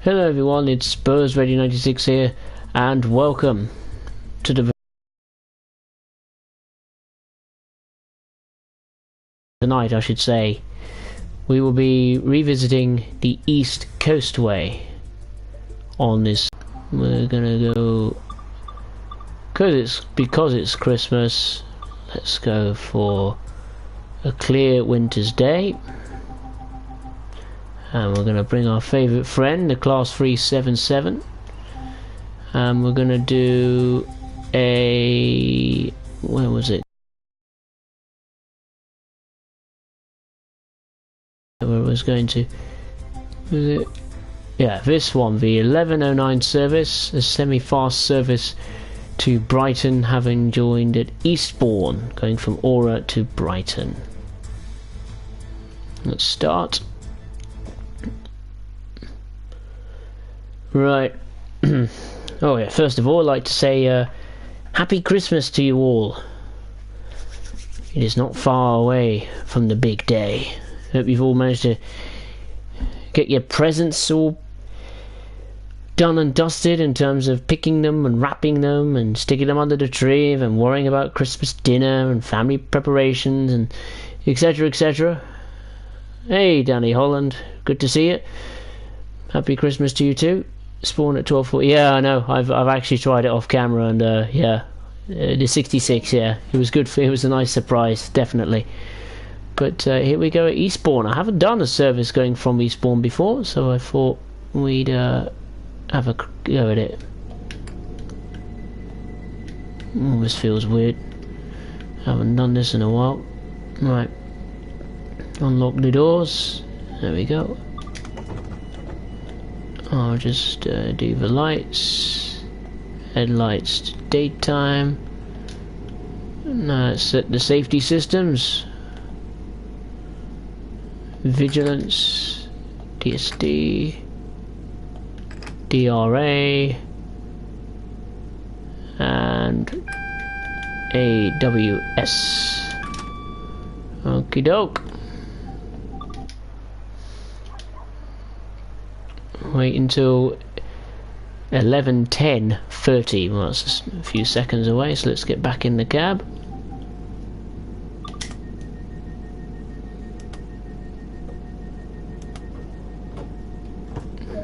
Hello everyone, it's Spurs Radio 96 here, and welcome to the tonight, I should say. We will be revisiting the East Coastway on this. We're gonna go because it's Christmas. Let's go for a clear winter's day. And we're going to bring our favourite friend, the Class 377. And we're going to do a... where was it? Where was going to... was it? Yeah, this one, the 1109 service, a semi-fast service to Brighton, having joined at Eastbourne, going from Aura to Brighton. Let's start. Right. Oh yeah, first of all I'd like to say Happy Christmas to you all. It is not far away from the big day. Hope you've all managed to get your presents all done and dusted in terms of picking them and wrapping them and sticking them under the tree and worrying about Christmas dinner and family preparations and etc, etc. Hey Danny Holland, good to see you. Happy Christmas to you too. Spawn at 12:40. Yeah, I know. I've actually tried it off camera, and yeah, the 66. Yeah, it was good. It was a nice surprise, definitely. But here we go at Eastbourne. I haven't done a service going from Eastbourne before, so I thought we'd have a go at it. Oh, this feels weird. Haven't done this in a while. Right. Unlock the doors. There we go. I'll just do the lights, headlights to daytime. Now let's set the safety systems. Vigilance, DSD, DRA, and AWS. Okie doke. Wait until 11:10:30. Well, that's a few seconds away, so let's get back in the cab.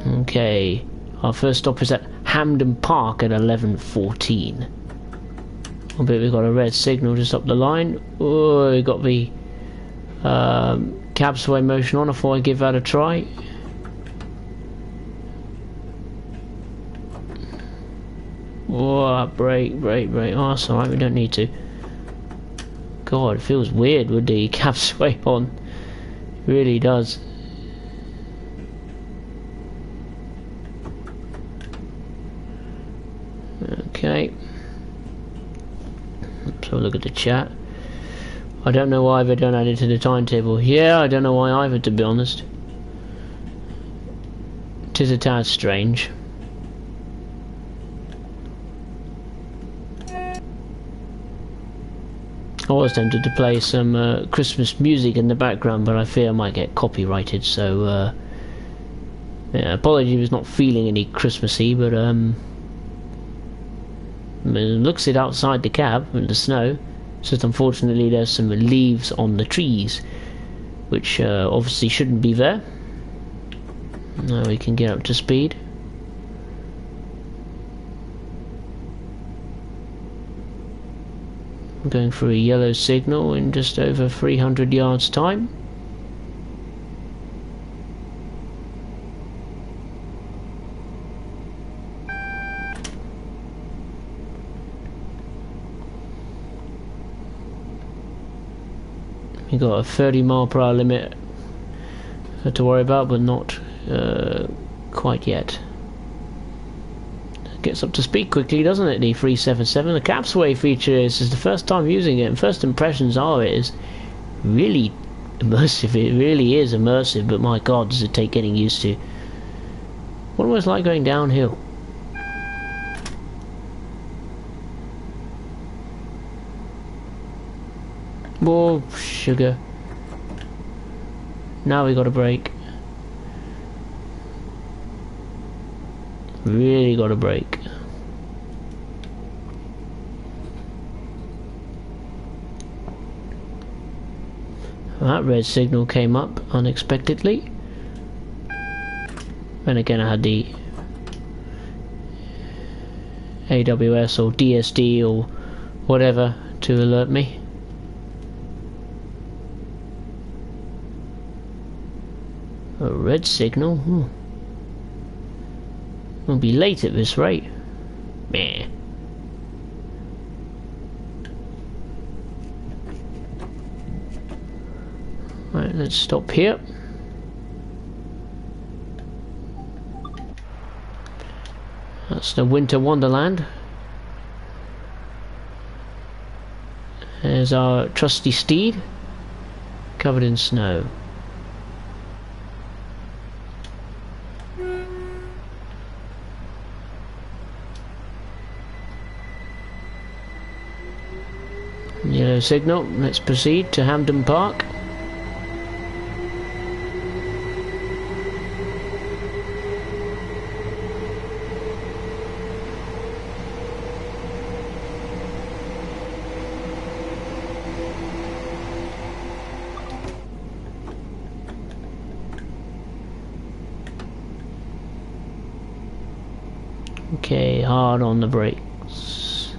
Okay, our first stop is at Hampden Park at 11:14. I bet we've got a red signal just up the line. Oh, we got the cab sway motion on. I thought I'd give that a try. Whoa, brake. Oh, that's alright, we don't need to. God, it feels weird with the cab sway on. It really does. Okay. Let's have a look at the chat. I don't know why they don't add it to the timetable. Yeah, I don't know why either, to be honest. It is a tad strange. I was tempted to play some Christmas music in the background, but I fear I might get copyrighted, so yeah, apologies if it's not feeling any Christmassy, but it looks it outside the cab in the snow. It's just unfortunately there's some leaves on the trees, which obviously shouldn't be there. Now we can get up to speed. I'm going through a yellow signal in just over 300 yards time. We got a 30-mile-per-hour limit to worry about, but not quite yet. Gets up to speed quickly, doesn't it, the 377? The cab sway feature is the first time using it, and first impressions are it is really immersive. It really is immersive, but my god, does it take getting used to. What was it like going downhill? Whoa, sugar. Now we got a brake. Really got to brake. That red signal came up unexpectedly. And again I had the AWS or DSD or whatever to alert me. A red signal? I'll be late at this rate. Meh. Right, let's stop here. That's the Winter Wonderland. There's our trusty steed, covered in snow. Yellow signal, let's proceed to Hampden Park. Okay, hard on the brakes.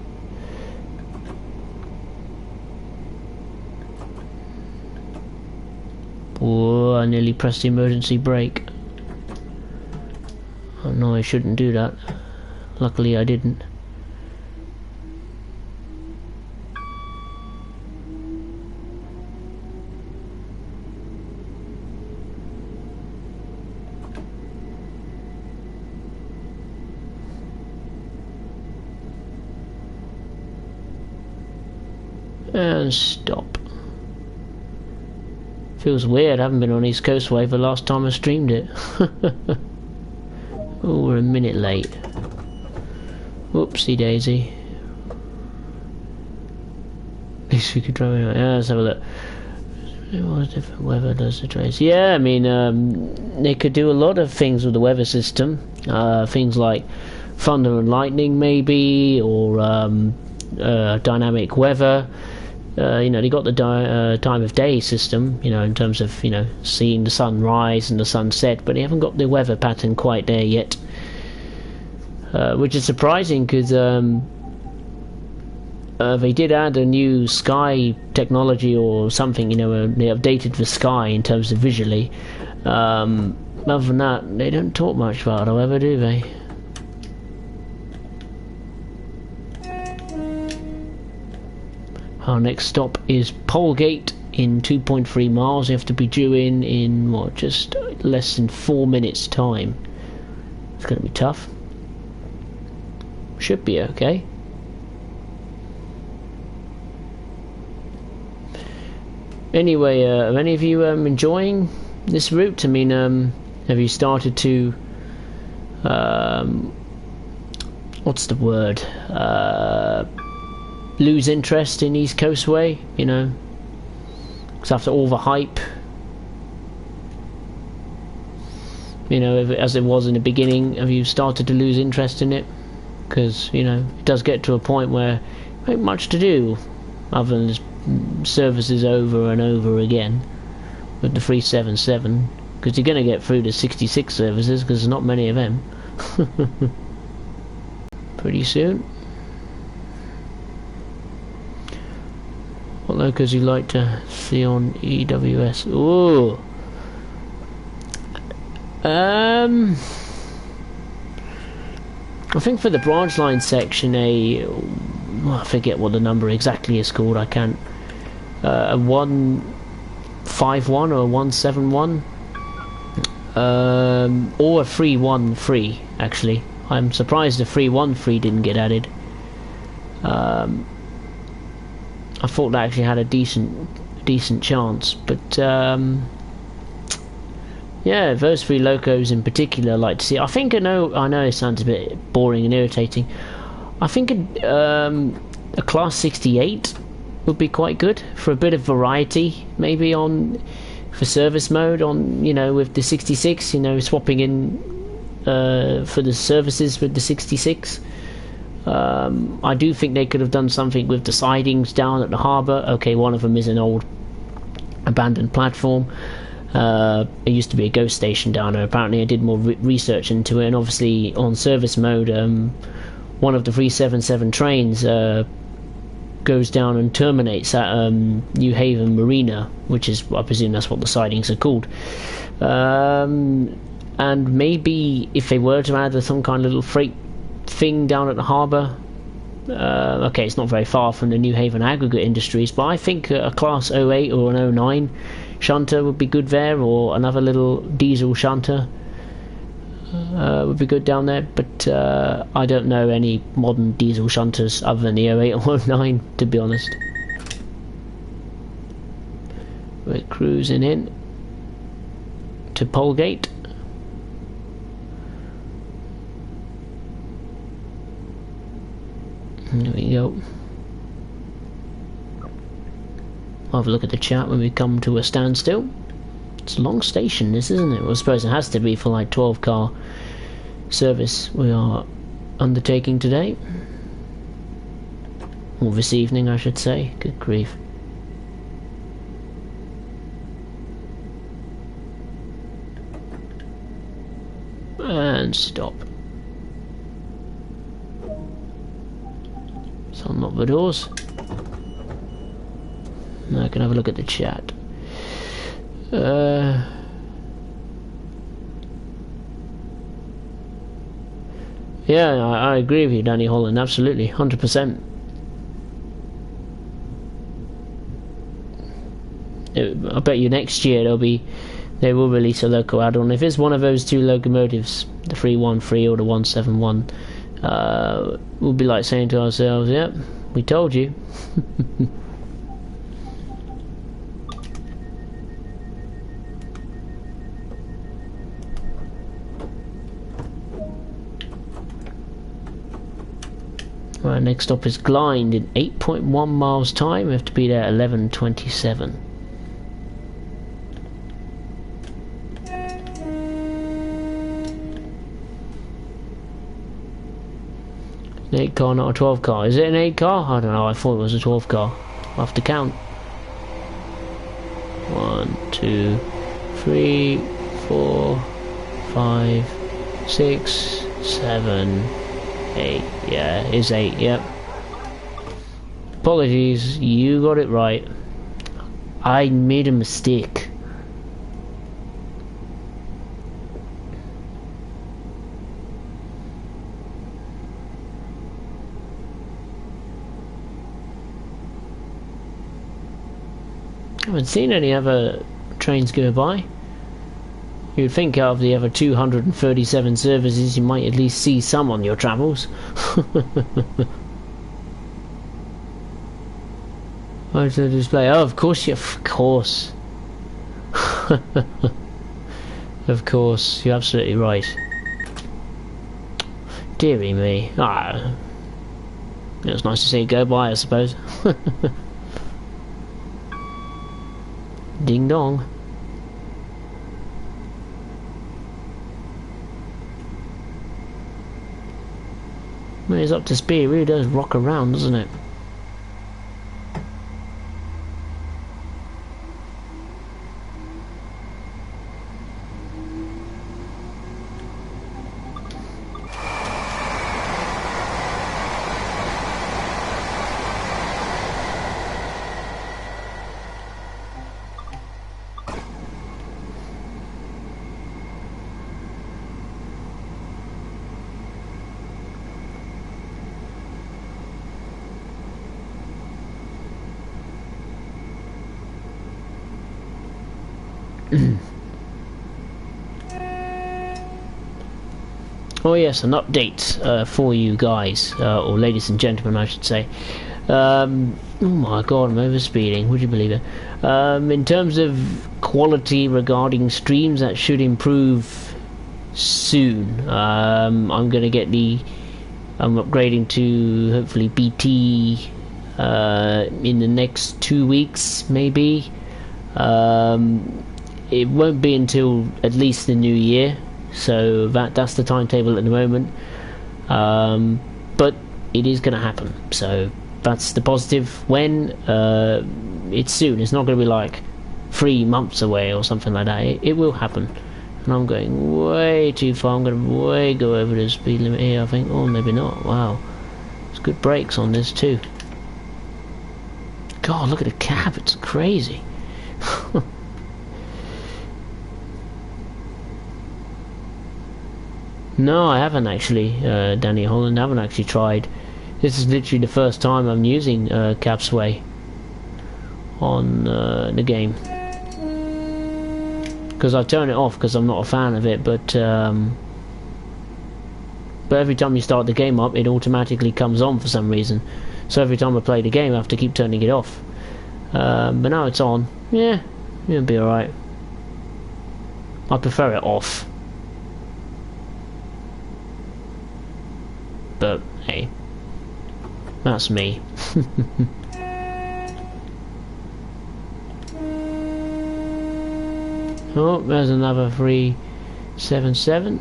Whoa, I nearly pressed the emergency brake. Oh no, I shouldn't do that. Luckily I didn't. And stop. Feels weird, I haven't been on East Coastway for the last time I streamed it. Oh, we're a minute late. Whoopsie daisy. At least we could drive anyway. Yeah, let's have a look. What different weather does the trace? Yeah, I mean, they could do a lot of things with the weather system. Things like thunder and lightning maybe, or dynamic weather. You know, they got the time of day system, you know, in terms of, you know, seeing the sun rise and the sun set, but they haven't got the weather pattern quite there yet. Which is surprising, because they did add a new sky technology or something, you know, they updated the sky in terms of visually. Other than that, they don't talk much about it, however, do they? Our next stop is Polegate in 2.3 miles. You have to be due in what, just less than 4 minutes time. It's going to be tough. Should be okay. Anyway, are any of you enjoying this route? I mean, have you started to what's the word? Lose interest in East Coastway, you know, because after all the hype, you know, as it was in the beginning, have you started to lose interest in it? Because, you know, it does get to a point where there ain't much to do other than just services over and over again with the 377, because you're going to get through the 66 services because there's not many of them pretty soon. What locos you like to see on EWS? Ooh. I think for the branch line section, I forget what the number exactly is called. I can't. A 151 or a 171, or a 313. Actually, I'm surprised the 313 didn't get added. I thought that actually had a decent chance, but yeah, those three locos in particular I like to see. I think I know it sounds a bit boring and irritating. I think a class 68 would be quite good for a bit of variety, maybe for service mode on, you know, with the 66, you know, swapping in for the services with the 66. I do think they could have done something with the sidings down at the harbour. Okay, one of them is an old abandoned platform. It used to be a ghost station down there. Apparently I did more research into it, and obviously on service mode, one of the 377 trains goes down and terminates at New Haven Marina, which is, I presume that's what the sidings are called. And maybe if they were to add some kind of little freight thing down at the harbour, okay, it's not very far from the New Haven aggregate industries, but I think a class 08 or an 09 shunter would be good there, or another little diesel shunter would be good down there. But I don't know any modern diesel shunters other than the 08 or 09, to be honest. We're cruising in to Polegate. There we go. I'll have a look at the chat when we come to a standstill. It's a long station, this, isn't it? Well, I suppose it has to be for like 12-car service we are undertaking today. Or this evening, I should say. Good grief. And stop. So unlock the doors. Now I can have a look at the chat. Yeah, I agree with you, Danny Holland. Absolutely, 100%. I bet you next year they will release a local add-on. If it's one of those two locomotives, the 313 or the 171, we'll be like saying to ourselves, "Yep, we told you." Right, next stop is Glynde in 8.1 miles time. We have to be there at 11:27. An 8 car, not a 12 car. Is it an 8 car? I don't know, I thought it was a 12 car. I'll have to count. 1, 2, 3, 4, 5, 6, 7, 8. Yeah, it's 8, yep. Apologies, you got it right. I made a mistake. I haven't seen any other trains go by. You'd think out of the other 237 services you might at least see some on your travels. Where's the display? Oh, of course, of course. Of course, you're absolutely right. Deary me. Ah, it was nice to see it go by, I suppose. Ding dong. When it's up to speed, it really does rock around, doesn't it? Oh yes, an update for you guys, or ladies and gentlemen I should say. Oh my god, I'm overspeeding, would you believe it? In terms of quality regarding streams, that should improve soon. I'm upgrading to hopefully BT in the next 2 weeks maybe. It won't be until at least the new year, so that's the timetable at the moment. But it is going to happen, so that's the positive. When it's soon, it's not going to be like 3 months away or something like that. It will happen. And I'm going way too far. I'm going to way go over the speed limit here, I think. Oh, maybe not. Wow, there's good brakes on this too. God, look at the cab, it's crazy. No, I haven't actually, Danny Holland. I haven't actually tried. This is literally the first time I'm using cab sway on the game. Because I turn it off because I'm not a fan of it, but every time you start the game up, it automatically comes on for some reason. So every time I play the game, I have to keep turning it off. But now it's on. Yeah, it'll be alright. I prefer it off. But hey, that's me. Oh, there's another 377.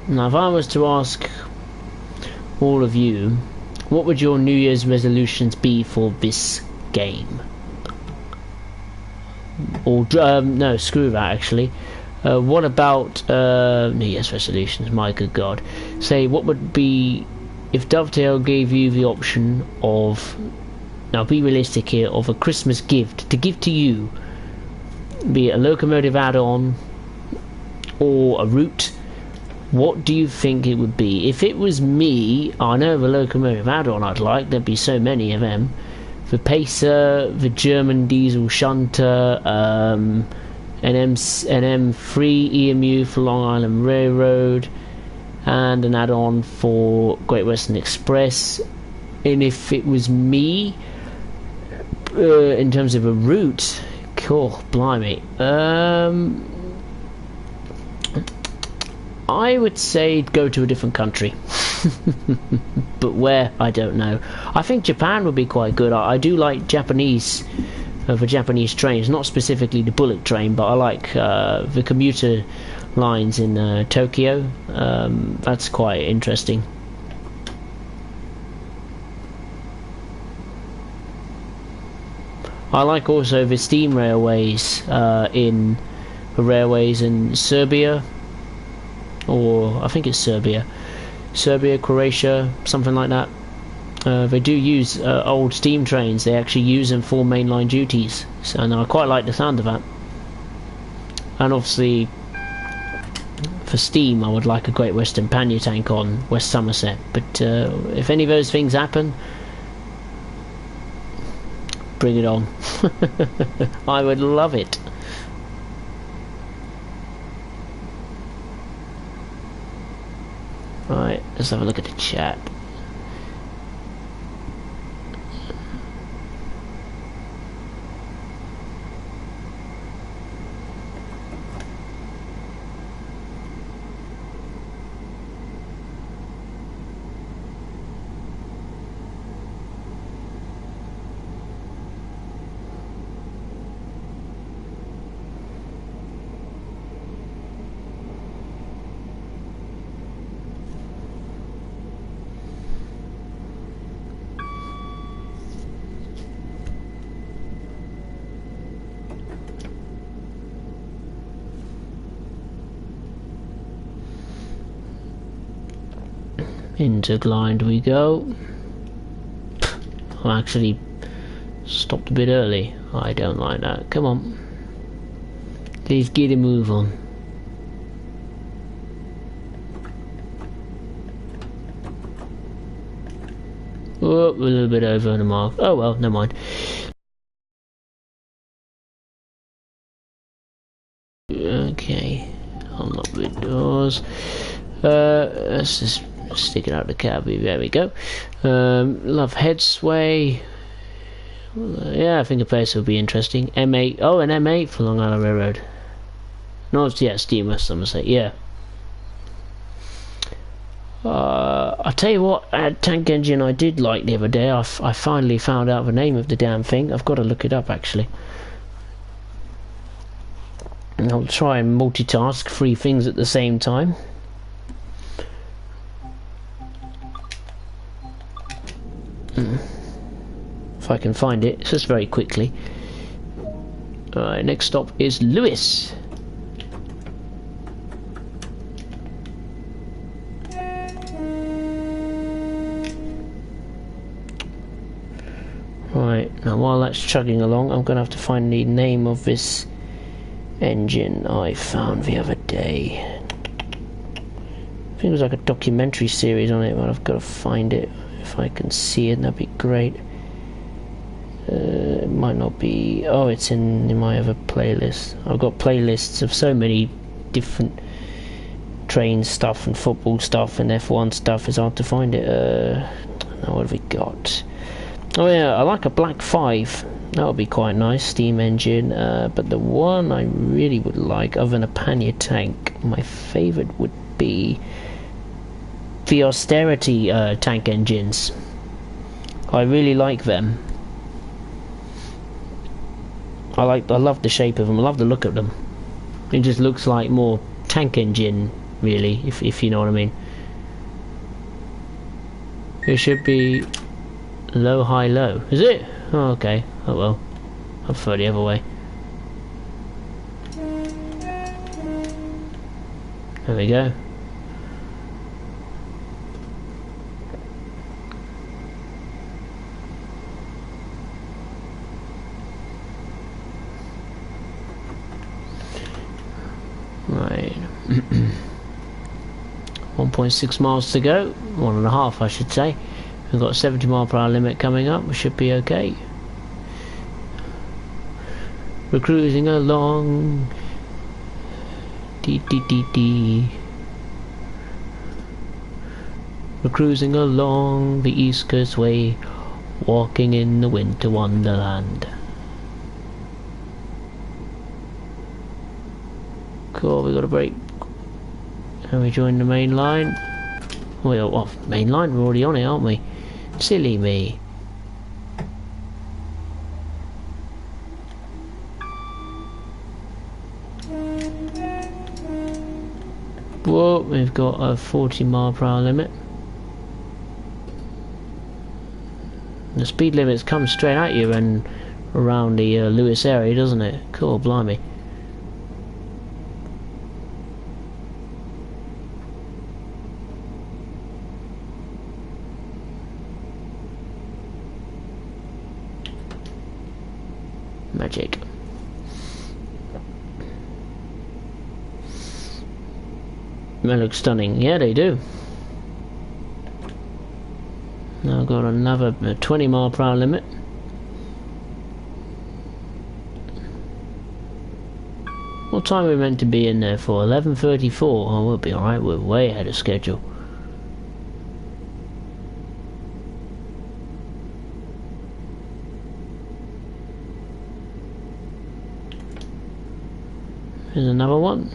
Now, if I was to ask all of you, what would your New Year's resolutions be for this game? Or, no, screw that actually. What about New Year's resolutions? My good God. Say, what would be, if Dovetail gave you the option of, now be realistic here, of a Christmas gift to give to you, be it a locomotive add-on or a route, what do you think it would be? If it was me, I know the locomotive add-on I'd like, there'd be so many of them. The Pacer, the German diesel shunter, an M3 EMU for Long Island Railroad, and an add-on for Great Western Express. And if it was me, in terms of a route, cool, blimey. I would say go to a different country. But where, I don't know. I think Japan would be quite good. I do like Japanese, the Japanese trains, not specifically the bullet train, but I like the commuter lines in Tokyo. That's quite interesting. I like also the steam railways in Serbia, or I think it's Serbia, Croatia, something like that. They do use old steam trains. They actually use them for mainline duties, and I quite like the sound of that. And obviously, for steam, I would like a Great Western pannier tank on West Somerset. But if any of those things happen, bring it on. I would love it. Right, let's have a look at the chat. Into blind we go. I actually stopped a bit early. I don't like that. Come on. Let's get a move on. Oh, a little bit over the mark. Oh well, never mind. Okay. Unlock the doors. Let's just stick it out the cab. There we go. Love head sway. Yeah, I think the place will be interesting. M8. Oh, an M8 for Long Island Railroad. No, it's, yeah, Steam West Somerset. Yeah. I'll tell you what, tank engine I did like the other day. I finally found out the name of the damn thing. I've got to look it up actually. And I'll try and multitask 3 things at the same time. If I can find it, just very quickly. Alright, next stop is Lewis. Right, now while that's chugging along, I'm going to have to find the name of this engine I found the other day. I think it was like a documentary series on it, but I've got to find it. If I can see it, that'd be great. It might not be... Oh, it's in my other playlist. I've got playlists of so many different train stuff and football stuff and F1 stuff. It's hard to find it. Now what have we got? Oh yeah, I like a Black 5. That would be quite nice, steam engine. But the one I really would like, other than a pannier tank, my favourite would be the austerity tank engines. I really like them. I love the shape of them. I love the look of them. It just looks like more tank engine, really, if you know what I mean. It should be low, high, low. Is it? Oh, okay. Oh well. I prefer the other way. There we go. Right. 1.6 miles to go. 1.5 I should say. We've got a 70 mile per hour limit coming up. We should be okay. We're cruising along. Dee dee dee dee. We're cruising along the East Coastway, walking in the winter wonderland. Cool, we got a break. And we join the main line. Well, off main line, we're already on it, aren't we? Silly me. Whoa, we've got a 40 mile per hour limit. The speed limits come straight at you and around the Lewis area, doesn't it? Cool, blimey. Magic. They look stunning. Yeah, they do. Now I've got another 20 mile per hour limit. What time are we meant to be in there for? 11:34. Oh, we'll be alright. We're way ahead of schedule. Here's another one.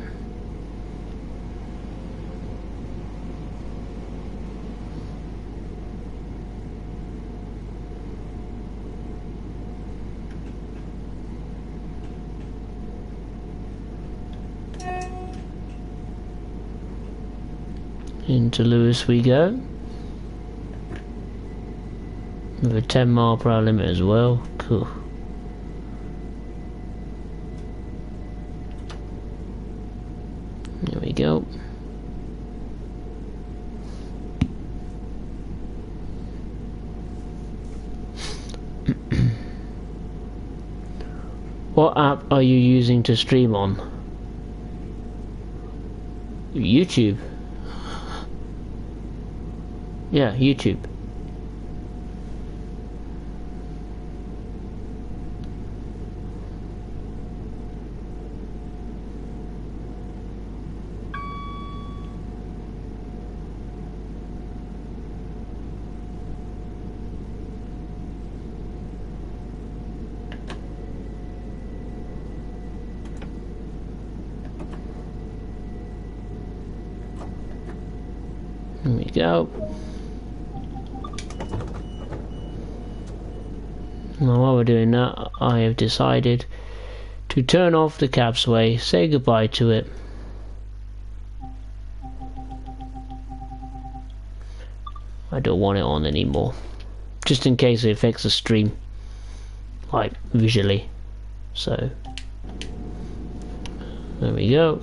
Into Lewis we go. With a 10 mile per hour limit as well. Cool. There we go. What app are you using to stream on? YouTube. Yeah, YouTube. you go. Now while we're doing that, I have decided to turn off the cabsway, say goodbye to it. I don't want it on anymore, just in case it affects the stream, like visually. So there we go.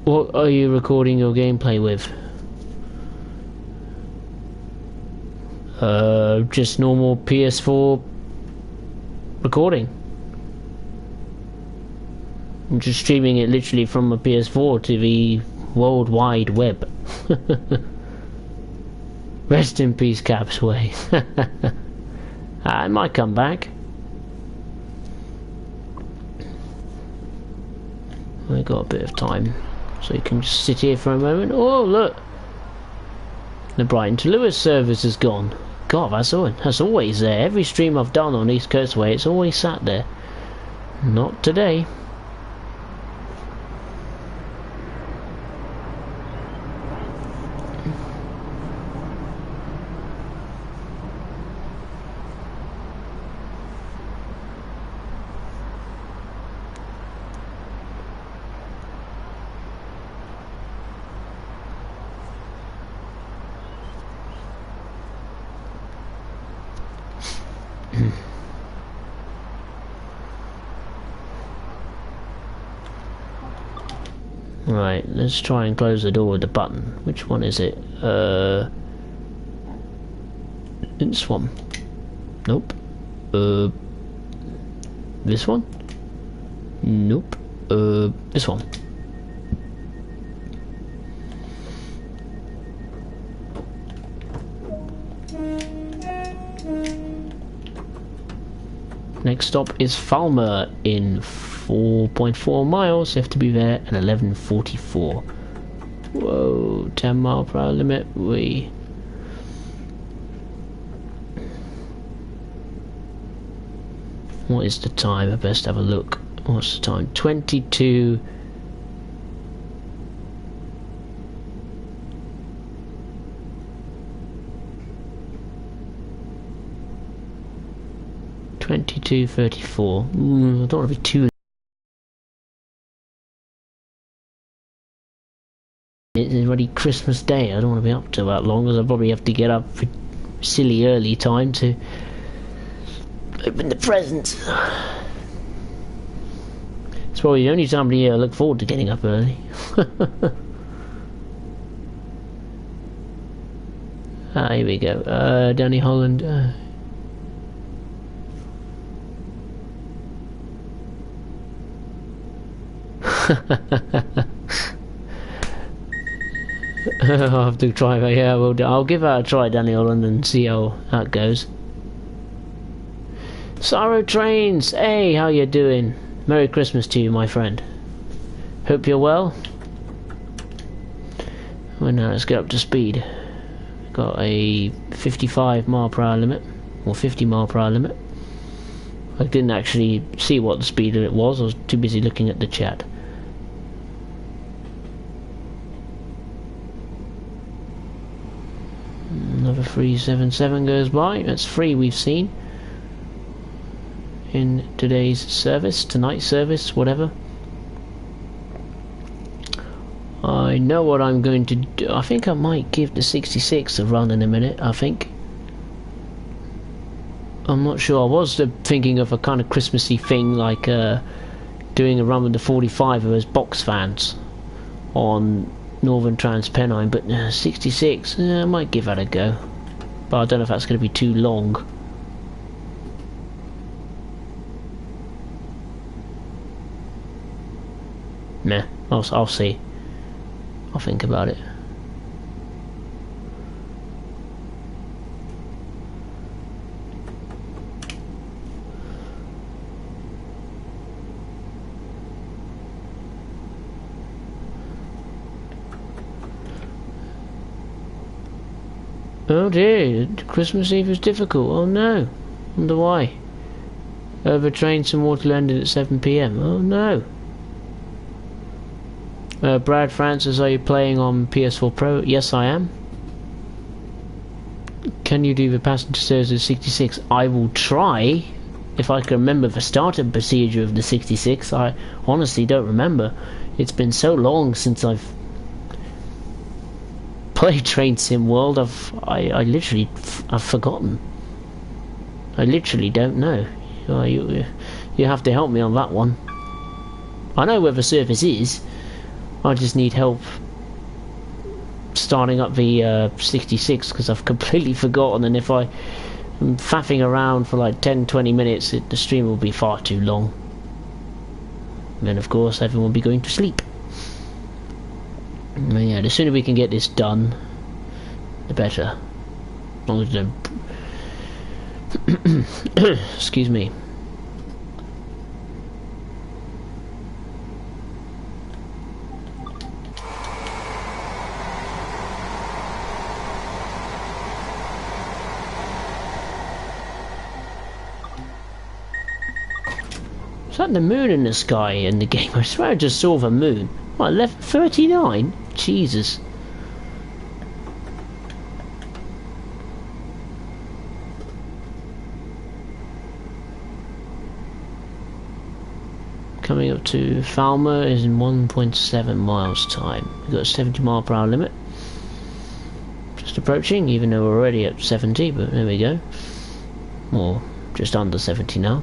What are you recording your gameplay with? Just normal PS4 recording. I'm just streaming it literally from a PS4 to the World Wide Web. Rest in peace, Capsway. I might come back. I got a bit of time, so you can just sit here for a moment. Oh, look! The Brighton to Lewis service is gone. God, that's always there. Every stream I've done on East Coastway, it's always sat there. Not today. Right, let's try and close the door with the button. Which one is it? This one. Nope. This one? Nope. This one. Next stop is Falmer in 4.4 miles. You have to be there at 11:44. Whoa, 10 mile per hour limit. What is the time? I best have a look. What's the time? 22. $22:34. I don't want to be too. It's already Christmas Day. I don't want to be up to that long, because I probably have to get up for silly early time to open the presents. It's probably the only time of the year I look forward to getting up early. Here we go. Danny Holland. I'll have to try that. Yeah, I'll give that a try, Danny Holland, and see how that goes. Sorrow Trains, hey, how you doing? Merry Christmas to you, my friend. Hope you're well. Well, now let's get up to speed. Got a 55 mile per hour limit, or 50 mile per hour limit. I didn't actually see what the speed of it was. I was too busy looking at the chat. Another 377 goes by. That's 3 we've seen in today's service, tonight's service, whatever. I know what I'm going to do. I think I might give the 66 a run in a minute, I think. I'm not sure. I was thinking of a kind of Christmassy thing, like doing a run with the 45 as box fans on Northern Transpennine, but 66, I might give that a go. But I don't know if that's going to be too long. Nah, I'll see. I'll think about it. Oh dear, Christmas Eve is difficult. Oh no. Wonder why. Overtrained some Waterloo ended at 7 PM. Oh no. Brad Francis, are you playing on PS4 Pro? Yes, I am. Can you do the passenger service of 66? I will try. If I can remember the starting procedure of the 66, I honestly don't remember. It's been so long since I've played Train Sim World. I literally I've forgotten. I literally don't know. You have to help me on that one. I know where the service is. I just need help starting up the 66 because I've completely forgotten, and if I'm faffing around for like 10-20 minutes the stream will be far too long, and then of course everyone will be going to sleep. But yeah, the sooner we can get this done the better, as long as the excuse me. Is that the moon in the sky in the game? I swear I just saw the moon. What, 11:39? Jesus. Coming up to Falmer is in 1.7 miles time. We've got a 70 mile per hour limit. Just approaching, even though we're already at 70, but there we go. Or just under 70 now.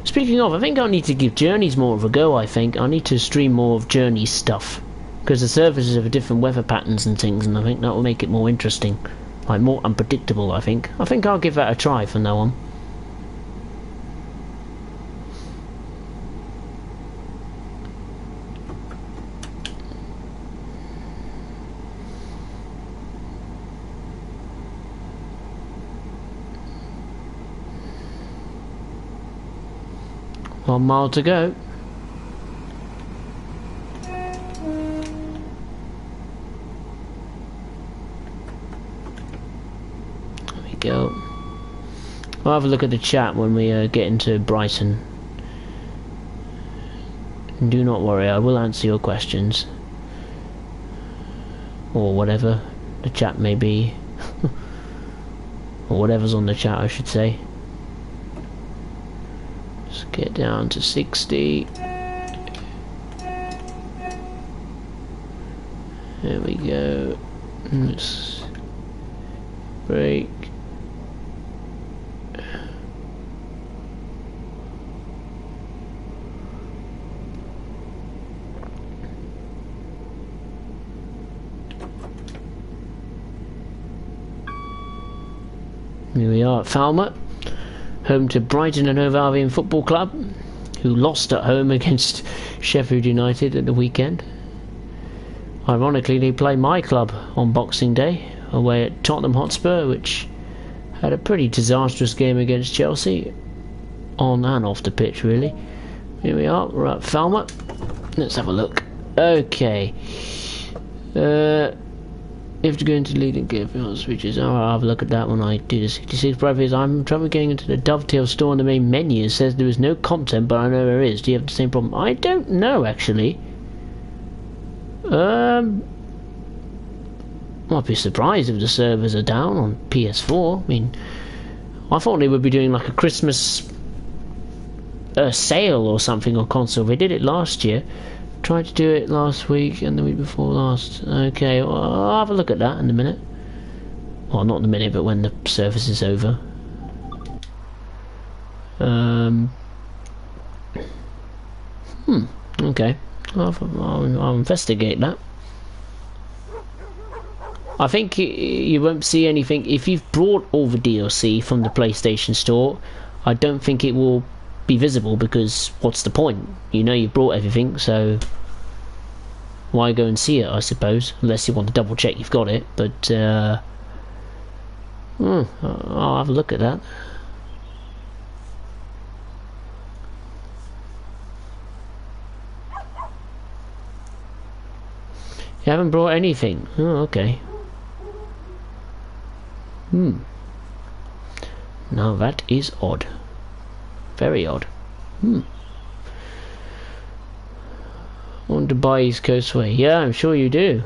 Speaking of, I think I need to give Journeys more of a go. I think I need to stream more of Journeys stuff, because the servers have different weather patterns and things, and I think that will make it more interesting, like more unpredictable. I think I'll give that a try from now on. One mile to go. There we go. I'll have a look at the chat when we get into Brighton. And do not worry, I will answer your questions. Or whatever the chat may be. Or whatever's on the chat, I should say. Get down to 60. There we go. Let's brake. Here we are at Falmer, home to Brighton and Hove Albion Football Club, who lost at home against Sheffield United at the weekend. Ironically, they play my club on Boxing Day, away at Tottenham Hotspur, which had a pretty disastrous game against Chelsea, on and off the pitch really. Here we are, we're at Falmer. Let's have a look. Okay. You have to go into leading gear switches. I'll have a look at that when I do the 66 previews. I'm trying getting into the Dovetail store in the main menu. It says there is no content, but I know there is. Do you have the same problem? I don't know, actually. I'd be surprised if the servers are down on PS4. I mean, I thought they would be doing like a Christmas sale or something on console. They did it last year. Tried to do it last week and the week before last. Okay, well, I'll have a look at that in a minute. Well, not in a minute, but when the service is over. Okay. I'll investigate that. I think you won't see anything if you've brought all the DLC from the PlayStation Store. I don't think it will be visible, because what's the point? You know you've brought everything, so why go and see it, I suppose, unless you want to double check you've got it. But I'll have a look at that. You haven't brought anything? Oh, okay. Now that is odd. Very odd. to buy East Coastway. Yeah, I'm sure you do.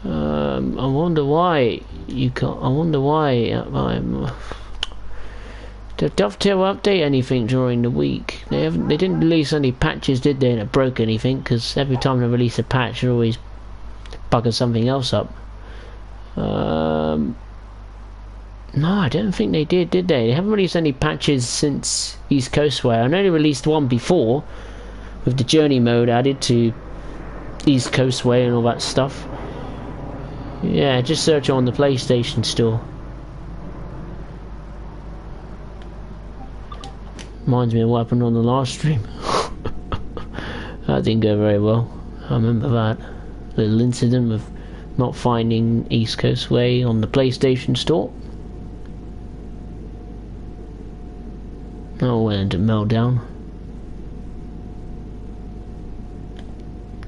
I wonder why you can't. I wonder why did Dovetail update anything during the week? They haven't. They didn't release any patches, did they? And it broke anything? Because every time they release a patch, they're always bugging something else up. No, I don't think they did they? They haven't released any patches since East Coastway. I know they released one before with the journey mode added to East Coastway and all that stuff. Yeah, just search on the PlayStation Store. Reminds me of what happened on the last stream. That didn't go very well. I remember that little incident of not finding East Coastway on the PlayStation Store. Oh, went into meltdown.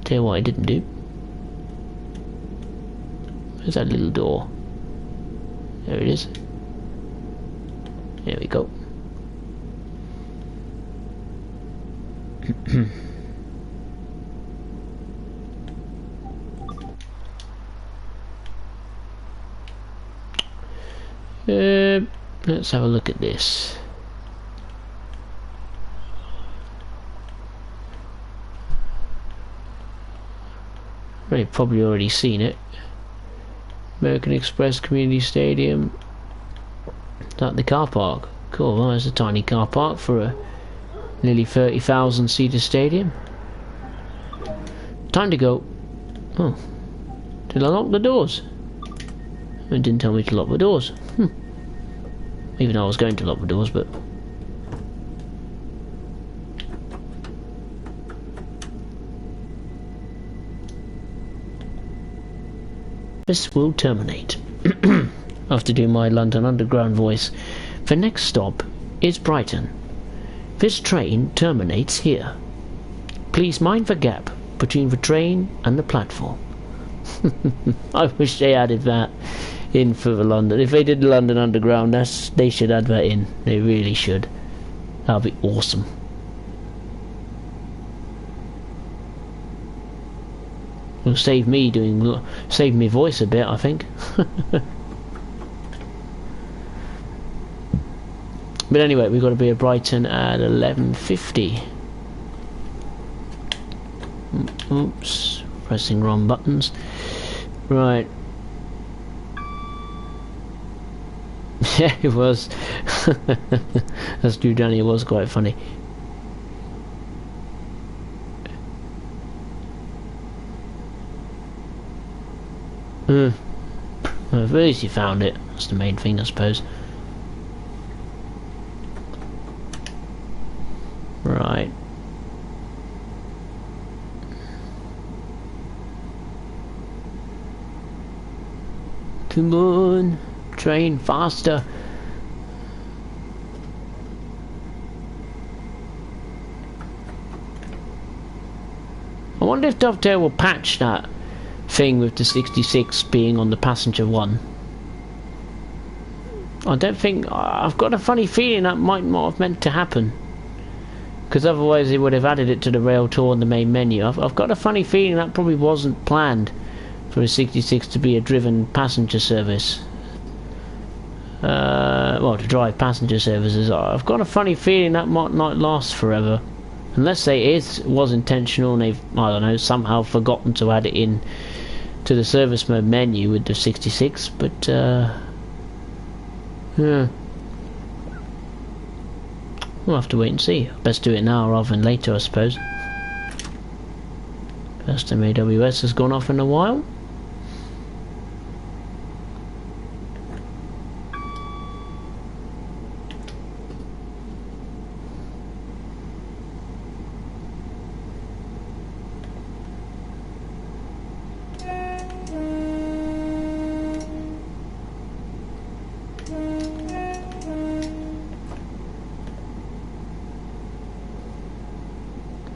Tell you what I didn't do. Where's that little door? There it is. There we go. Let's have a look at this. You've probably already seen it. American Express Community Stadium. Is that the car park? Cool, well, there's a tiny car park for a nearly 30,000 seater stadium. Time to go. Oh, did I lock the doors? It didn't tell me to lock the doors. Even though I was going to lock the doors, but this will terminate. I have to do my London Underground voice. The next stop is Brighton. This train terminates here. Please mind the gap between the train and the platform. I wish they added that in for the London. If they did the London Underground, they should add that in. They really should. That would be awesome. It'll save me voice a bit, I think. But anyway, we've got to be at Brighton at 11:50. Oops, pressing wrong buttons. Right. Yeah, it was. That's true, Danny. It was quite funny. Well, at least you found it. That's the main thing, I suppose. Right. Come on, train faster. I wonder if Dovetail will patch that thing with the 66 being on the passenger one. I don't think. I've got a funny feeling that might not have meant to happen, because otherwise they would have added it to the rail tour in the main menu. I've got a funny feeling that probably wasn't planned for a 66 to be a driven passenger service. Well, to drive passenger services. I've got a funny feeling that might not last forever, unless it was intentional and they've, I don't know, somehow forgotten to add it in to the service mode menu with the 66. But yeah, we'll have to wait and see. Best do it now rather than later, I suppose. First time AWS has gone off in a while.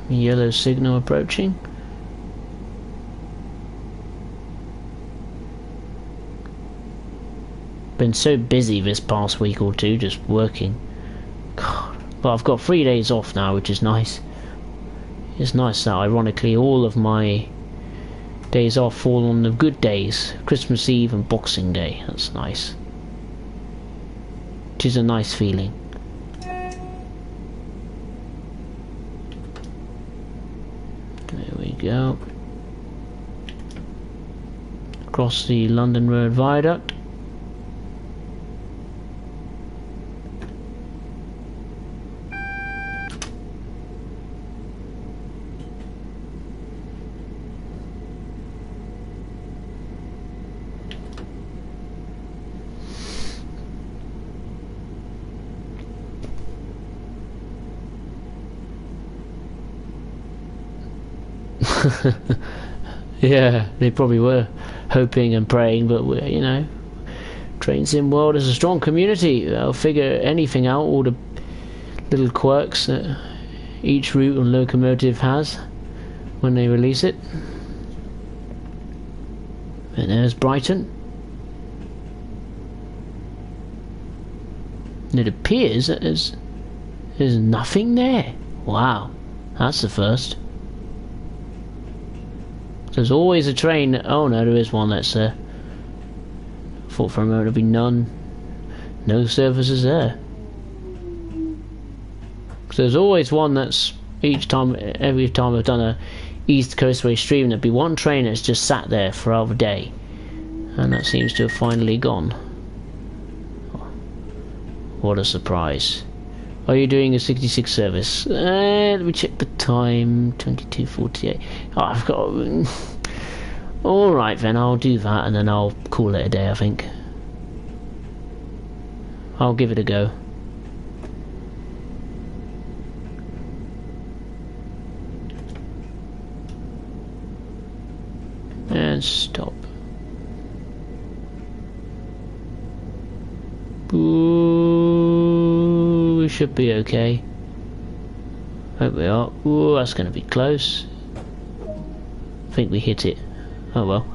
Yellow signal approaching. Been so busy this past week or two just working. God. But I've got 3 days off now, which is nice. It's nice that ironically all of my days off fall on the good days. Christmas Eve and Boxing Day. That's nice. Which is a nice feeling. There we go. Across the London Road Viaduct. Yeah, they probably were hoping and praying, but you know, Train Sim World is a strong community. They'll figure anything out, all the little quirks that each route and locomotive has when they release it. And there's Brighton. And it appears that there's nothing there. Wow, that's the first. There's always a train. Oh no, there is one that's there. Thought for a moment there'd be none. No services there. So there's always one that's every time I've done a East Coastway stream, there'd be one train that's just sat there for half a day, and that seems to have finally gone. What a surprise! Are you doing a 66 service? Let me check the time. 22:48. Oh, I've got. All right then, I'll do that, and then I'll call it a day. I think I'll give it a go. And stop. Ooh, we should be okay. Hope we are. Ooh, that's going to be close. I think we hit it. Oh well.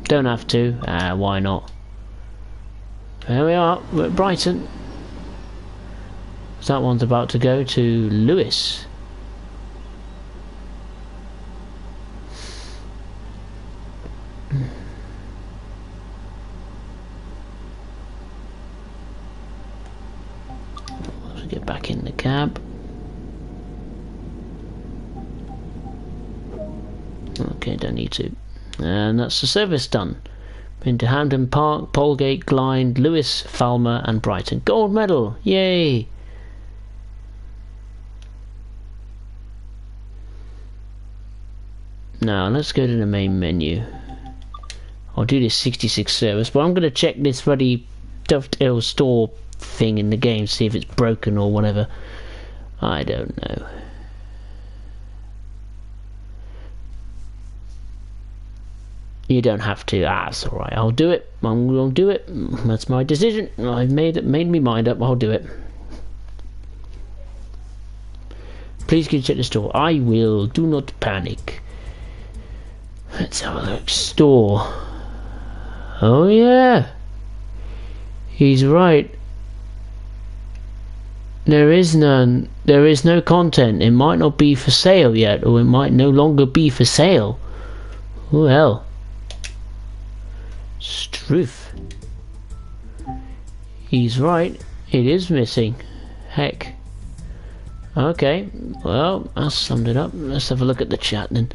Don't have to. Why not? There we are. We're at Brighton. So that one's about to go to Lewis. Let's get back in the cab. Okay, don't need to. And that's the service done. Been to Hampden Park, Polegate, Glynde, Lewis, Falmer and Brighton. Gold medal! Yay! Now let's go to the main menu. I'll do this 66 service, but I'm going to check this bloody Dovetail store thing in the game, see if it's broken or whatever. I don't know. You don't have to. That's alright. I'll do it. I'm going to do it. That's my decision. I've made me mind up. I'll do it. Please can you check the store? I will. Do not panic. Let's have a look. Store. Oh yeah. He's right. There is none. There is no content. It might not be for sale yet, or it might no longer be for sale. Oh hell. Struth. He's right. It is missing. Heck. Okay. Well, that summed it up. Let's have a look at the chat then.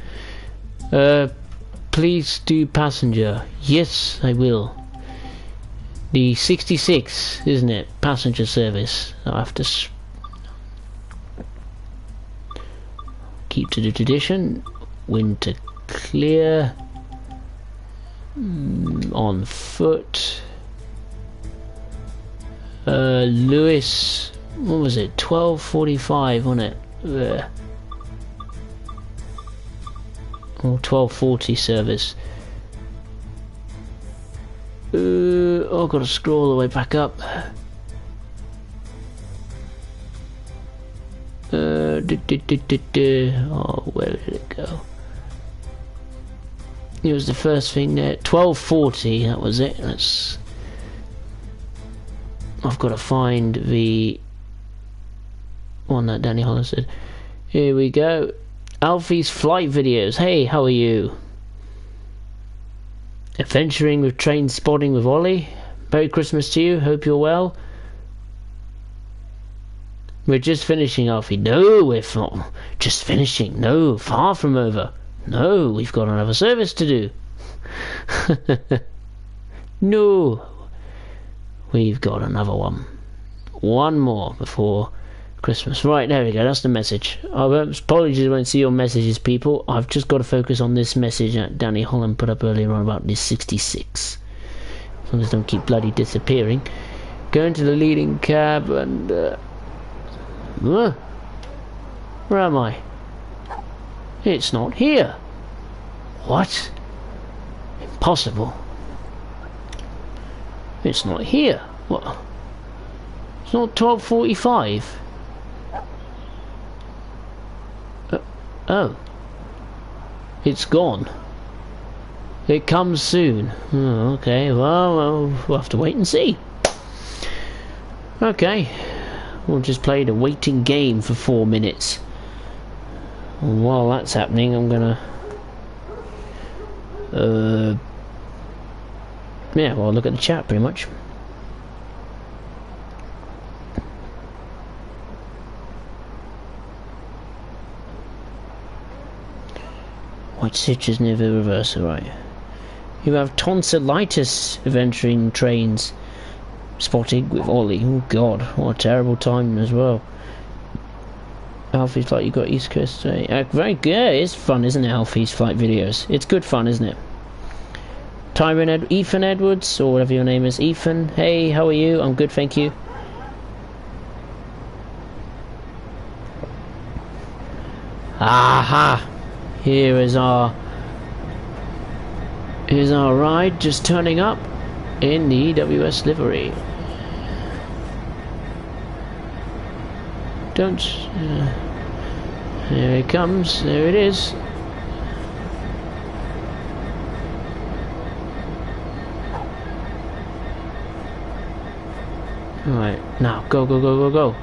Please do passenger. Yes, I will. The 66, isn't it? Passenger service. I have to keep to the tradition. Winter clear. On foot. Lewis. What was it? 12:45, wasn't it? Or 12:40 service. Oh, I've got to scroll all the way back up. Oh, where did it go? It was the first thing there. 12:40. That was it. I've got to find the one that Danny Holland said. Here we go. Alfie's flight videos. Hey, how are you? Adventuring with train spotting with Ollie. Merry Christmas to you. Hope you're well. We're just finishing, Alfie. No, we're not just finishing. No, far from over. No, we've got another service to do. No, we've got another one. One more before Christmas. Right, there we go. That's the message. Apologies I won't see your messages, people. I've just got to focus on this message that Danny Holland put up earlier on about this 66. As long as don't keep bloody disappearing. Go into the leading cab and... where am I? It's not here. What? Impossible. It's not here. What? It's not 12:45. Oh. It's gone. It comes soon. Oh, okay, well, we'll have to wait and see. Okay. We'll just play the waiting game for 4 minutes. And while that's happening, I'm gonna... yeah, well, look at the chat, pretty much. White stitches near the reverser, right? You have tonsillitis adventuring trains spotted with Ollie. Oh god, what a terrible time as well. Alfie's flight, you got East Coastway. Very good. Yeah, it's fun, isn't it, Alfie's flight videos? It's good fun, isn't it? Ethan Edwards, or whatever your name is. Ethan, hey, how are you? I'm good, thank you. Aha! Here's our ride, just turning up in the EWS livery. Don't... there it comes, there it is. Alright, now, go, go, go, go, go.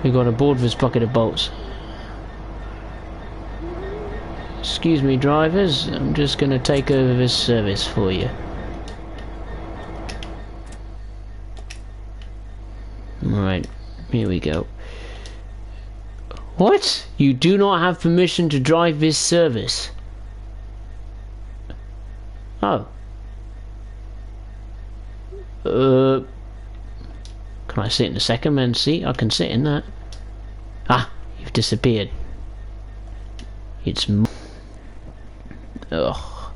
We got a board with this bucket of bolts. Excuse me, drivers, I'm just going to take over this service for you. Alright, here we go. What? You do not have permission to drive this service? Oh. Can I sit in the second man's seat? I can sit in that. Ah, you've disappeared. It's... ugh.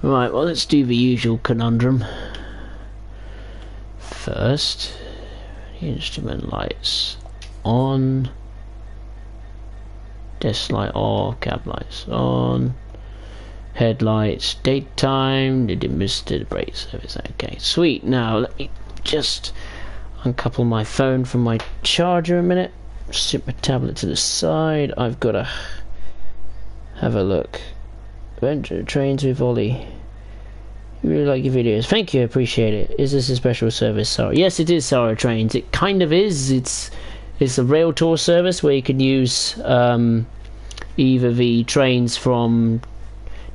Right, well, let's do the usual conundrum. First, instrument lights on. Desk light off, cab lights on. Headlights, daytime, they didn't miss the brake service. Okay, sweet. Now, let me just uncouple my phone from my charger a minute. Sit my tablet to the side. I've got to have a look. Adventure trains with Ollie. Really like your videos. Thank you, appreciate it. Is this a special service, Sarah? Yes, it is, Sarah Trains. It kind of is. It's a rail tour service where you can use either the trains from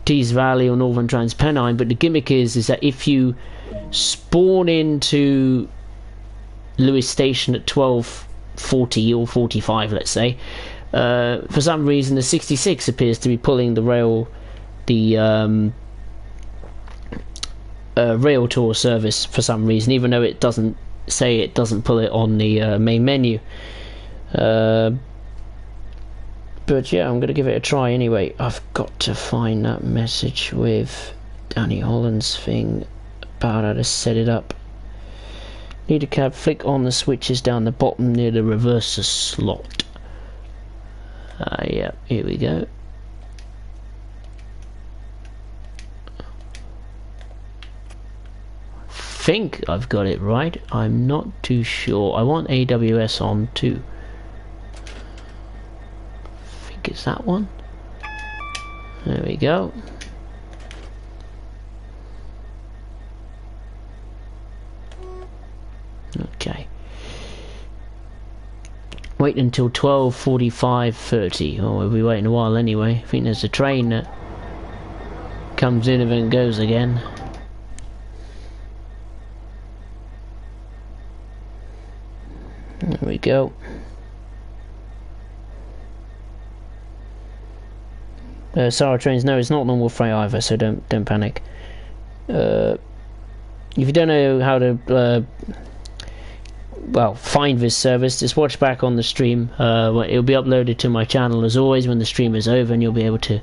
Tees Valley or Northern Transpennine, but the gimmick is that if you spawn into Lewis Station at 12:40 or 45, let's say, for some reason the 66 appears to be pulling the rail rail tour service for some reason, even though it doesn't say it doesn't pull it on the main menu. But yeah, I'm gonna give it a try anyway. I've got to find that message with Danny Holland's thing about how to set it up. Need a cab, flick on the switches down the bottom near the reverser slot. Yeah, here we go. I think I've got it right. I'm not too sure. I want AWS on too. I think it's that one. There we go. Okay. wait until 12:45:30. Oh, we'll be waiting a while anyway. I think there's a train that comes in and then goes again. There we go. Sarah trains. No, it's not normal freight either, so don't panic. If you don't know how to well, find this service, just watch back on the stream. It'll be uploaded to my channel as always when the stream is over, and you'll be able to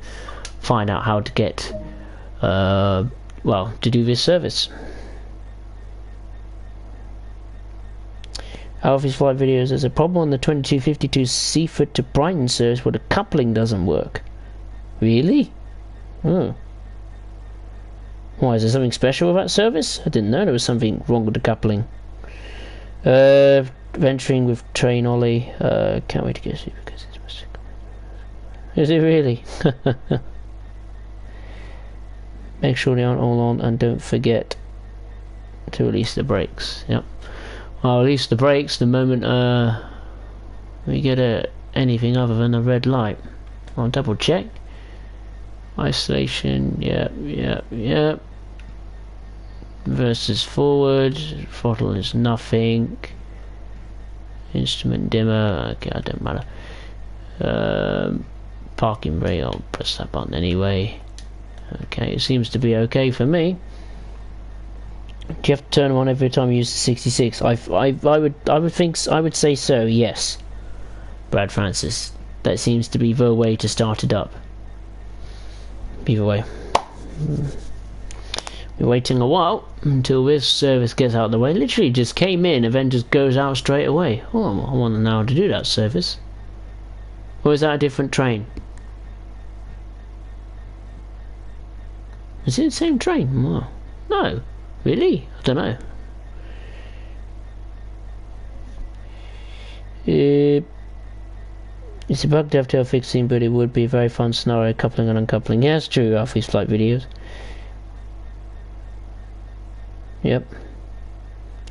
find out how to get well, to do this service. Out of his flight videos, there's a problem on the 2252 Seaford to Brighton service where the coupling doesn't work. Really? Oh. Why, is there something special with that service? I didn't know there was something wrong with the coupling. Venturing with train ollie. Can't wait to get you because it's... Is it really? Make sure they aren't all on, and don't forget to release the brakes. Yep. I'll release the brakes the moment we get anything other than a red light. I'll double check. Isolation, yep. Versus forward, throttle is nothing. Instrument dimmer, okay, that don't matter. Parking brake, I'll press that button anyway. Okay, it seems to be okay for me. Do you have to turn them on every time you use the 66? I would say so, yes. Brad Francis. That seems to be the way to start it up. Either way. We're waiting a while until this service gets out of the way. Literally just came in and then just goes out straight away. Oh, I want to know how to do that service. Or is that a different train? Is it the same train? Oh, no. Really? I don't know. It's a bug dovetail fixing, but it would be a very fun scenario, coupling and uncoupling. Yeah, it's true, off these flight videos. Yep.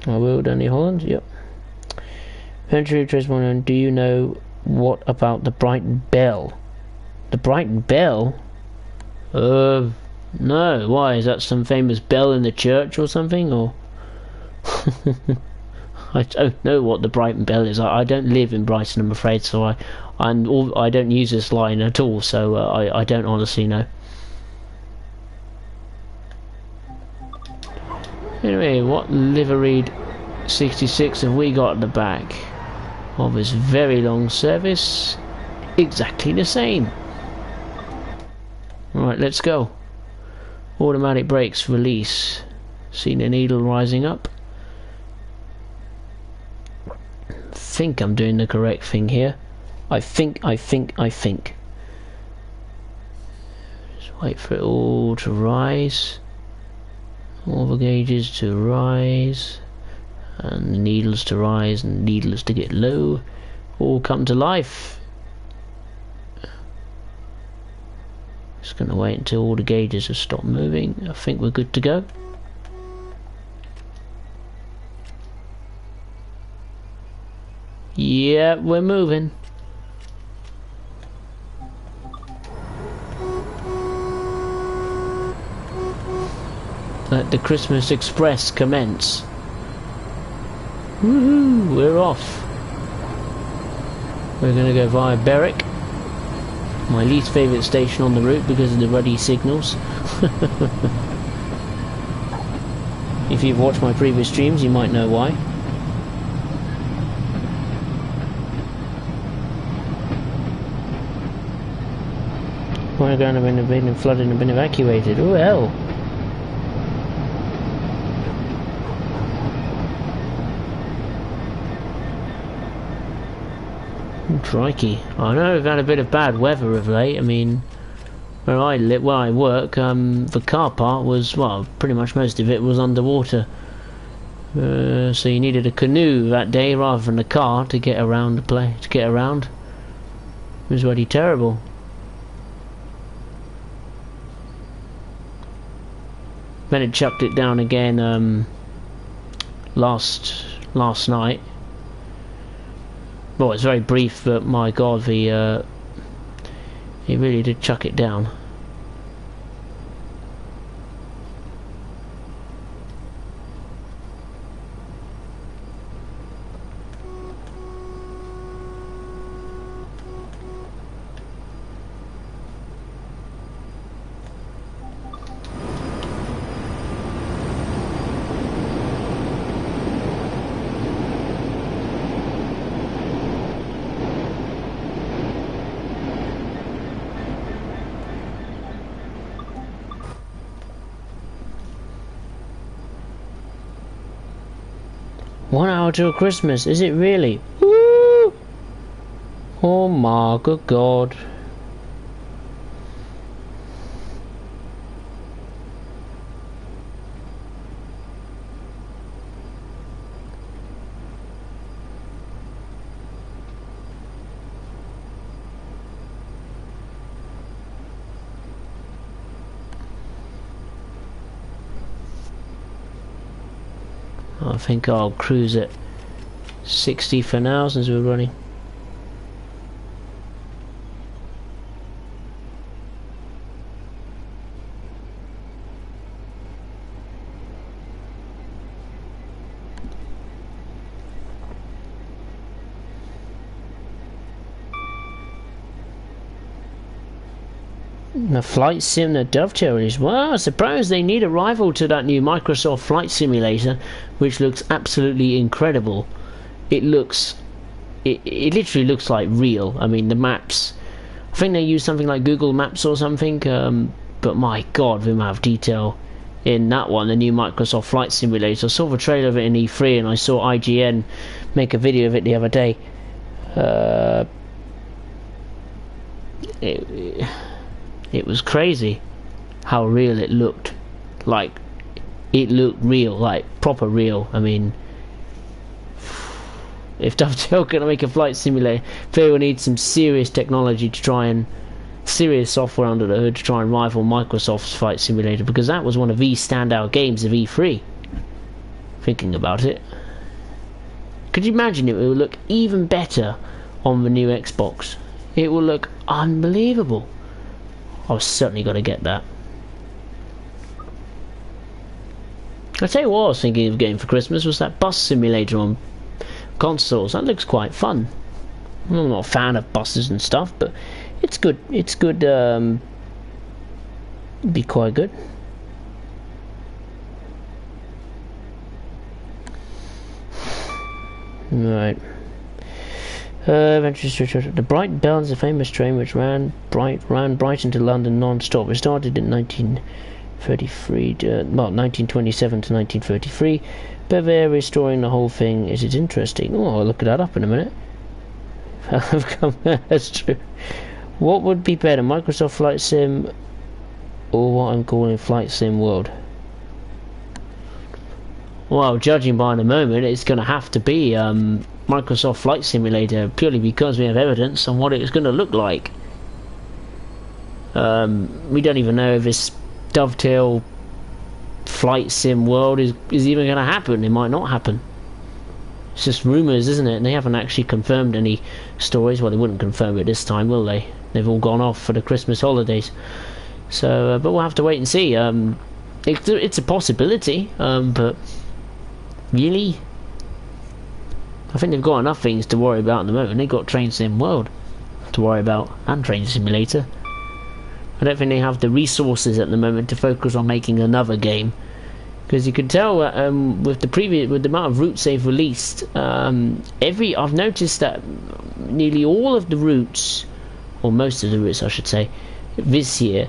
I will, Danny Holland, yep. Venture Tresmon, do you know what about the Brighton Bell? The Brighton Bell? No, why? Is that some famous bell in the church or something, or? I don't know what the Brighton Bell is. I don't live in Brighton, I'm afraid, so I don't use this line at all, so I don't honestly know. Anyway, what liveried 66 have we got at the back of this very long service? Exactly the same. Right, let's go. Automatic brakes release. See the needle rising up? Think I'm doing the correct thing here. I think. Just wait for it all to rise. All the gauges to rise. And the needles to rise and needles to get low. All come to life. Just gonna wait until all the gauges have stopped moving. I think we're good to go. Yeah, we're moving. Let the Christmas Express commence. Woohoo, we're off. We're gonna go via Berwick. My least favourite station on the route because of the ruddy signals. If you've watched my previous streams, you might know why. We're going to have been flooded and been evacuated. Oh hell! Crikey. I know we've had a bit of bad weather of late. I mean, where I work, the car park was, well, pretty much most of it was underwater. So you needed a canoe that day rather than a car to get around the place. To get around, it was really terrible. Then it chucked it down again last night. Well, it's very brief, but my God, he really did chuck it down. One hour till Christmas, is it really? Woo! Oh my good God. I think I'll cruise at 60 for now since we're running. The flight sim, the Dovetail is, well, I suppose they need a rival to that new Microsoft Flight Simulator, which looks absolutely incredible. It literally looks like real. I mean, the maps, I think they use something like Google Maps or something, but my God, the amount of detail in that one, the new Microsoft Flight Simulator. I saw the trailer of it in E3, and I saw IGN make a video of it the other day. It was crazy how real it looked. Like, it looked real, like proper real. I mean, if Dovetail gonna make a flight simulator, they will need some serious technology to try and serious software under the hood to try and rival Microsoft's Flight Simulator, because that was one of the standout games of E3. Thinking about it, could you imagine it will look even better on the new Xbox? It will look unbelievable. I've certainly got to get that. I'll tell you what I was thinking of getting for Christmas was that bus simulator on consoles. That looks quite fun. I'm not a fan of buses and stuff, but it's good. It's good. Be quite good. Right. The Brighton Bell is a famous train which ran Brighton to London non-stop. It started in 1927 to 1933. But they're restoring the whole thing. Is it interesting? Oh, I'll look that up in a minute. That's true. What would be better, Microsoft Flight Sim or what I'm calling Flight Sim World? Well, judging by the moment, it's going to have to be Microsoft Flight Simulator, purely because we have evidence on what it's going to look like. We don't even know if this Dovetail Flight Sim World is even going to happen. It might not happen. It's just rumours, isn't it? And they haven't actually confirmed any stories. Well, they wouldn't confirm it this time, will they? They've all gone off for the Christmas holidays. So, but we'll have to wait and see. It's a possibility, but really, I think they've got enough things to worry about at the moment. They've got Train Sim World to worry about and Train Simulator. I don't think they have the resources at the moment to focus on making another game, because you can tell with the amount of routes they've released, I've noticed that nearly all of the routes, or most of the routes I should say, this year,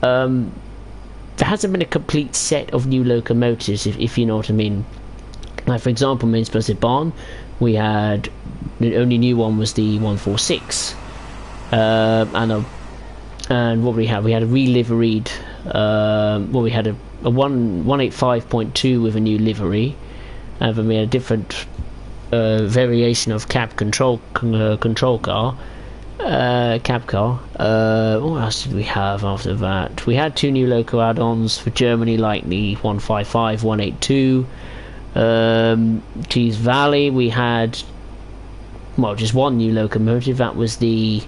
there hasn't been a complete set of new locomotives, if you know what I mean. Like, for example, Minsbury Barn, we had the only new one was the 146, and what we had a reliveried, we had a 185.2 with a new livery, and then we had a different variation of cab control car. Cab car. What else did we have after that? We had two new loco add-ons for Germany, like the 155, 182. Tees Valley, we had well, just one new locomotive. That was the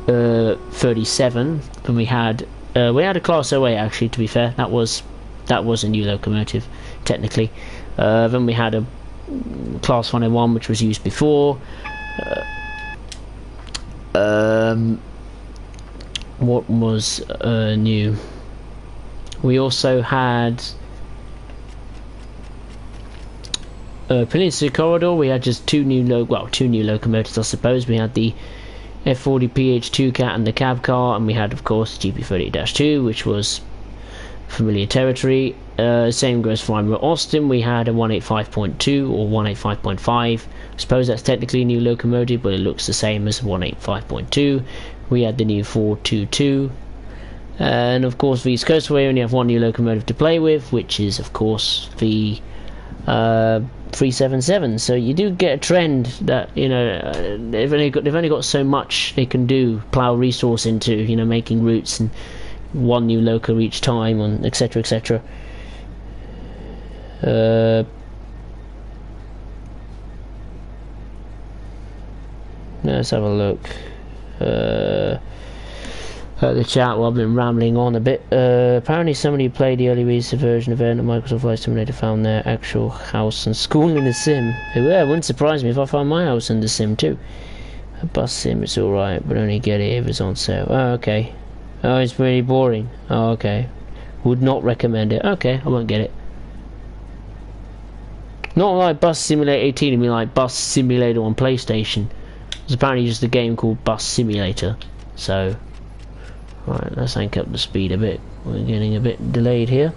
37, and we had a Class 08 actually. To be fair, that was a new locomotive technically. Then we had a Class 101 which was used before. What was new? We also had Peninsula Corridor. We had just two new locomotives, I suppose. We had the F40 PH2 Cat and the cab car, and we had, of course, GP38-2, which was familiar territory. Same goes for Imo Austin. We had a 185.2 or 185.5. I suppose that's technically a new locomotive, but it looks the same as 185.2. We had the new 422. And of course, for East Coastway, we only have one new locomotive to play with, which is, of course, the 377. So you do get a trend that, you know, they've only got so much they can do, plough resource into, you know, making routes and one new loco each time, and etc. etc. Let's have a look at the chat. Well, I've been rambling on a bit. Apparently somebody who played the early release version of Microsoft Flight Simulator found their actual house and school in the sim. Yeah, it wouldn't surprise me if I found my house in the sim too. A bus sim, it's alright, but only get it if it's on sale. Oh, okay. Oh, it's really boring. Oh, okay. Would not recommend it. Okay, I won't get it. Not like Bus Simulator 18, I mean like Bus Simulator on PlayStation. It's apparently just a game called Bus Simulator. So, right, let's rank up the speed a bit. We're getting a bit delayed here.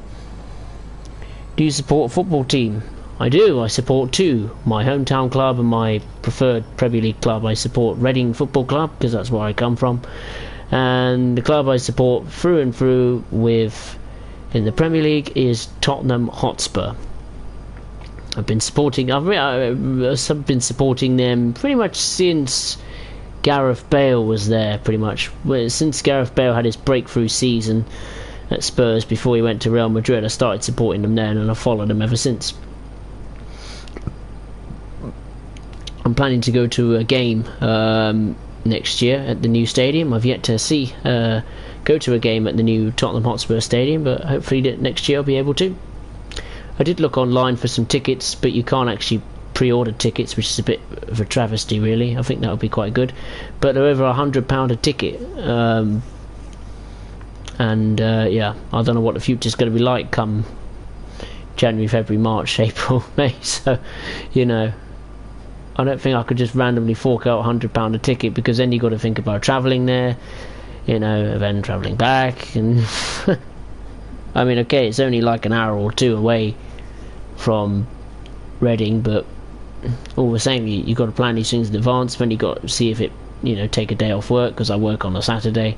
Do you support a football team? I do. I support two. My hometown club and my preferred Premier League club. I support Reading Football Club because that's where I come from. And the club I support through and through in the Premier League is Tottenham Hotspur. I've been supporting them pretty much since Gareth Bale was there, pretty much. Since Gareth Bale had his breakthrough season at Spurs before he went to Real Madrid, I started supporting them then, and I've followed them ever since. I'm planning to go to a game next year at the new stadium. I've yet to go to a game at the new Tottenham Hotspur Stadium, but hopefully next year I'll be able to. I did look online for some tickets, but you can't actually pre-order tickets, which is a bit of a travesty really. I think that would be quite good, but they're over £100 a ticket, yeah, I don't know what the future's going to be like come January, February, March, April, May, so, you know, I don't think I could just randomly fork out £100 a ticket, because then you've got to think about travelling there, you know, then travelling back, and I mean, okay, it's only like an hour or two away from Reading, but all the same, you got to plan these things in advance. Then you got to see if it, you know, take a day off work, because I work on a Saturday.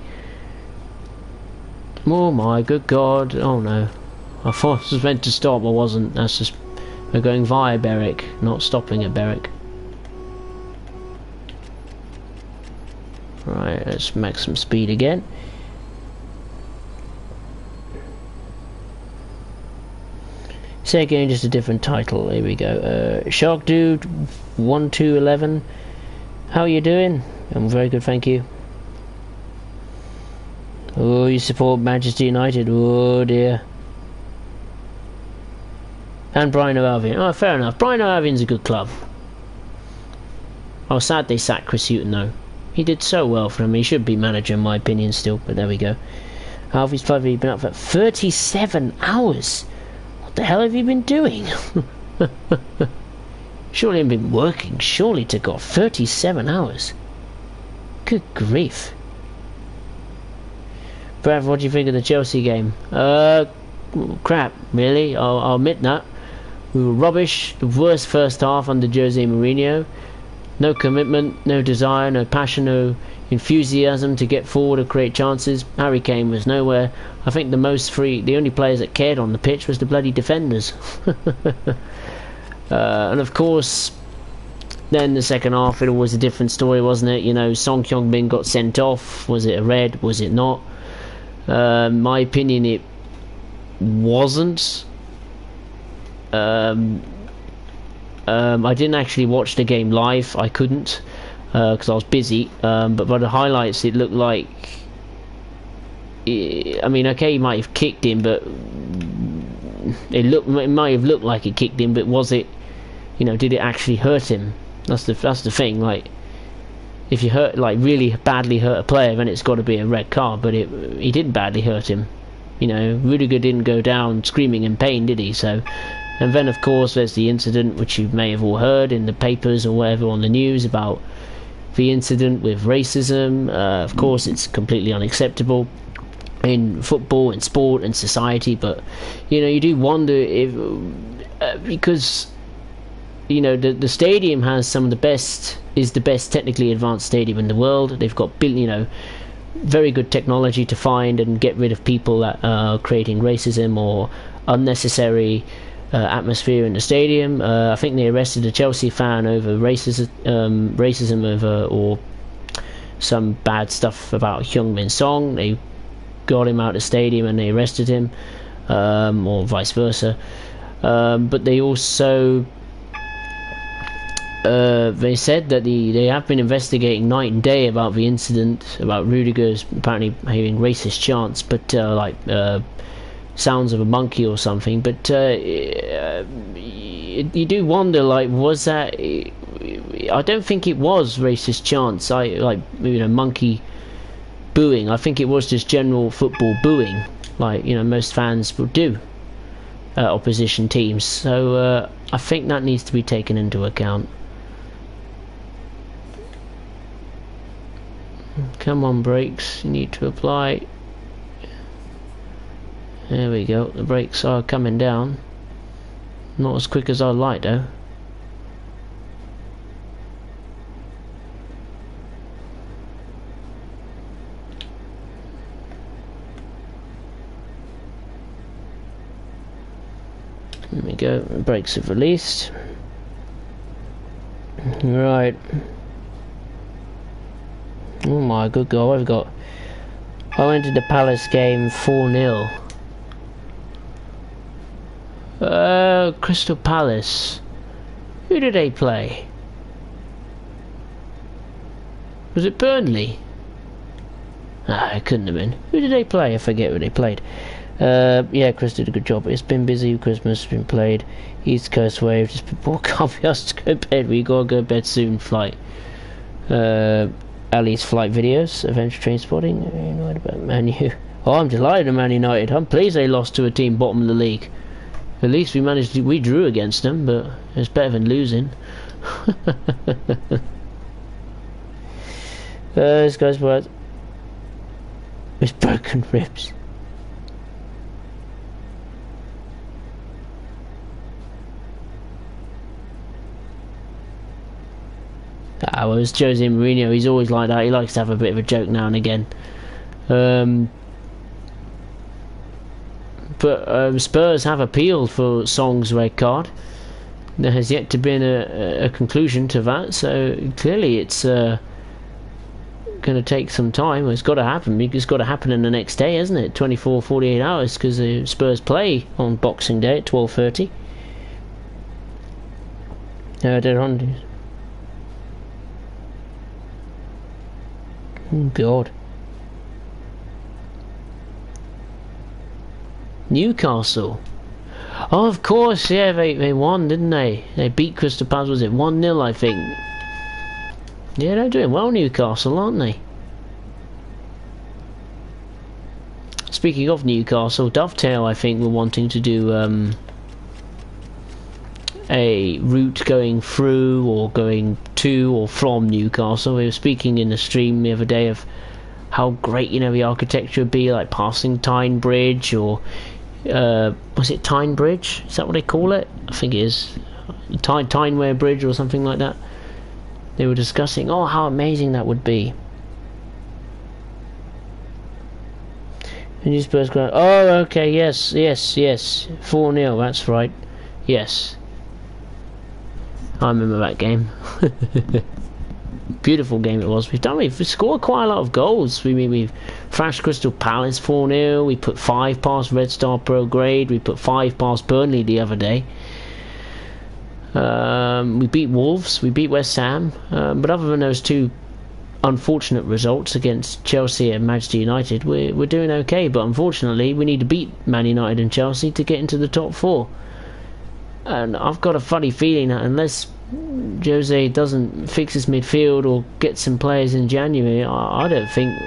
Oh my good God! Oh no, I thought I was meant to stop. I wasn't. That's just, we're going via Berwick, not stopping at Berwick. Right, let's max some speed again. Say again, just a different title. Here we go. Shark Dude 1211. How are you doing? I'm very good, thank you. Oh, you support Manchester United? Oh dear. And Brian O'Albion. Oh, fair enough. Brian O'Albion's a good club. I was sad they sacked Chris Hughton though. He did so well for him. He should be manager in my opinion still, but there we go. Harvey's probably been up for 37 hours. What the hell have you been doing? Surely you've been working, surely, to God. 37 hours. Good grief. Brad, what do you think of the Chelsea game? Crap, really. I'll admit that. We were rubbish. The worst first half under Jose Mourinho. No commitment, no desire, no passion, no enthusiasm to get forward or create chances. Harry Kane was nowhere. I think the only players that cared on the pitch was the bloody defenders. And of course, then the second half, it was a different story, wasn't it? You know, Song Hyun-min got sent off. Was it a red? Was it not? My opinion, it wasn't. I didn't actually watch the game live. I couldn't because I was busy. But by the highlights, it looked like. I mean, okay, he might have kicked him, but it might have looked like it kicked him. But was it? You know, did it actually hurt him? That's the thing. Like, if you really badly hurt a player, then it's got to be a red card. But he didn't badly hurt him. You know, Rudiger didn't go down screaming in pain, did he? So, and then of course there's the incident which you may have all heard in the papers or whatever on the news about the incident with racism. Of course, it's completely unacceptable in football, in sport, and society. But you know, you do wonder if because. You know, the stadium has some of the best technically advanced stadium in the world. They've got very good technology to find and get rid of people that are creating racism or unnecessary atmosphere in the stadium. I think they arrested a Chelsea fan over racism over or some bad stuff about Heung-min Song. They got him out of the stadium and they arrested him, or vice versa. But they also they said that they have been investigating night and day about the incident, about Rudiger's apparently having racist chants, but sounds of a monkey or something. But you do wonder, like, was that? I don't think it was racist chants. Monkey booing. I think it was just general football booing, like, you know, most fans would do opposition teams. So I think that needs to be taken into account. Come on, brakes, you need to apply. There we go, the brakes are coming down. Not as quick as I'd like though. There we go, the brakes have released. Right. Oh my good God, I've got... I went to the Palace game 4-0. Crystal Palace. Who did they play? Was it Burnley? Ah, it couldn't have been. Who did they play? I forget who they played. Yeah, Chris did a good job. It's been busy. Christmas has been played. East Coastway. Just before can't be asked to go to bed. We gotta go to bed soon. Flight. Ali's flight videos. Adventure Train Spotting. United about Man U. Oh, I'm delighted at Man United. I'm pleased they lost to a team bottom of the league. At least we drew against them, but it's better than losing. This guy's what? With broken ribs. Well, it's Jose Mourinho. He's always like that. He likes to have a bit of a joke now and again. But Spurs have appealed for Song's red card. There has yet to be a conclusion to that. So clearly, it's going to take some time. It's got to happen. It's got to happen in the next day, isn't it? 24, 48 hours, because the Spurs play on Boxing Day at 12:30. They're on. Oh God. Newcastle. Oh, of course, yeah, they won, didn't they? They beat Crystal Palace, was it 1-0, I think? Yeah, they're doing well, Newcastle, aren't they? Speaking of Newcastle, Dovetail, I think, were wanting to do a route going through or going to or from Newcastle. We were speaking in the stream the other day of how great, you know, the architecture would be, like passing Tyne Bridge, or was it Tyne Bridge? Is that what they call it? I think it is. Tyneware Bridge or something like that. They were discussing, oh, how amazing that would be. And you Spurs going, oh, okay, yes, 4-0, that's right, yes. I remember that game. Beautiful game it was. We've scored quite a lot of goals. We've thrashed Crystal Palace 4-0. We put 5 past Red Star Pro Grade. We put 5 past Burnley the other day. We beat Wolves, we beat West Ham, but other than those two unfortunate results against Chelsea and Manchester United, we're doing okay. But unfortunately, we need to beat Man United and Chelsea to get into the top four. And I've got a funny feeling that unless Jose doesn't fix his midfield or get some players in January, I don't think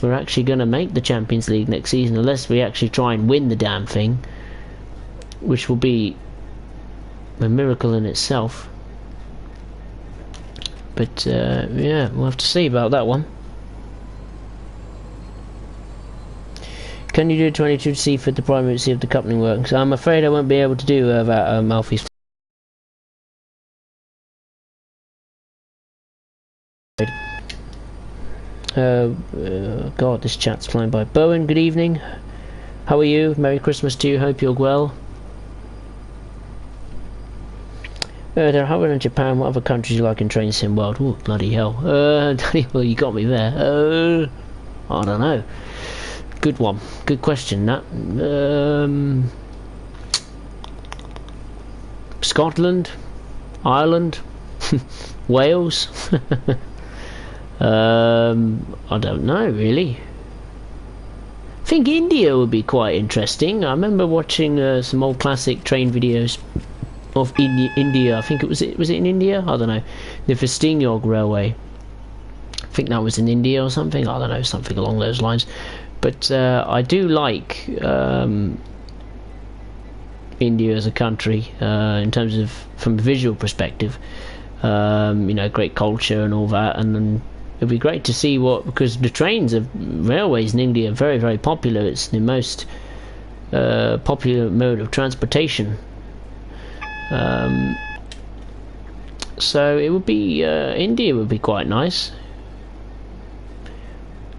we're actually going to make the Champions League next season, unless we actually try and win the damn thing, which will be a miracle in itself. But yeah, we'll have to see about that one. Can you do 22C for the primary to see if the coupling works? I'm afraid I won't be able to do that, Alfie's. God, this chat's flying by. Bowen, good evening. How are you? Merry Christmas to you. Hope you're well. There are in Japan. What other countries you like in Train Sim World? Ooh, bloody hell. Well, you got me there. I don't know. Good one. Good question, that. Scotland? Ireland? Wales? I don't know, really. I think India would be quite interesting. I remember watching some old classic train videos of India. I think was it in India? I don't know. The Festiniog Railway. I think that was in India or something. I don't know, something along those lines. But I do like India as a country in terms of from a visual perspective. You know, great culture and all that, and it'd be great to see because the trains of railways in India are very, very popular. It's the most popular mode of transportation. So it would be India would be quite nice.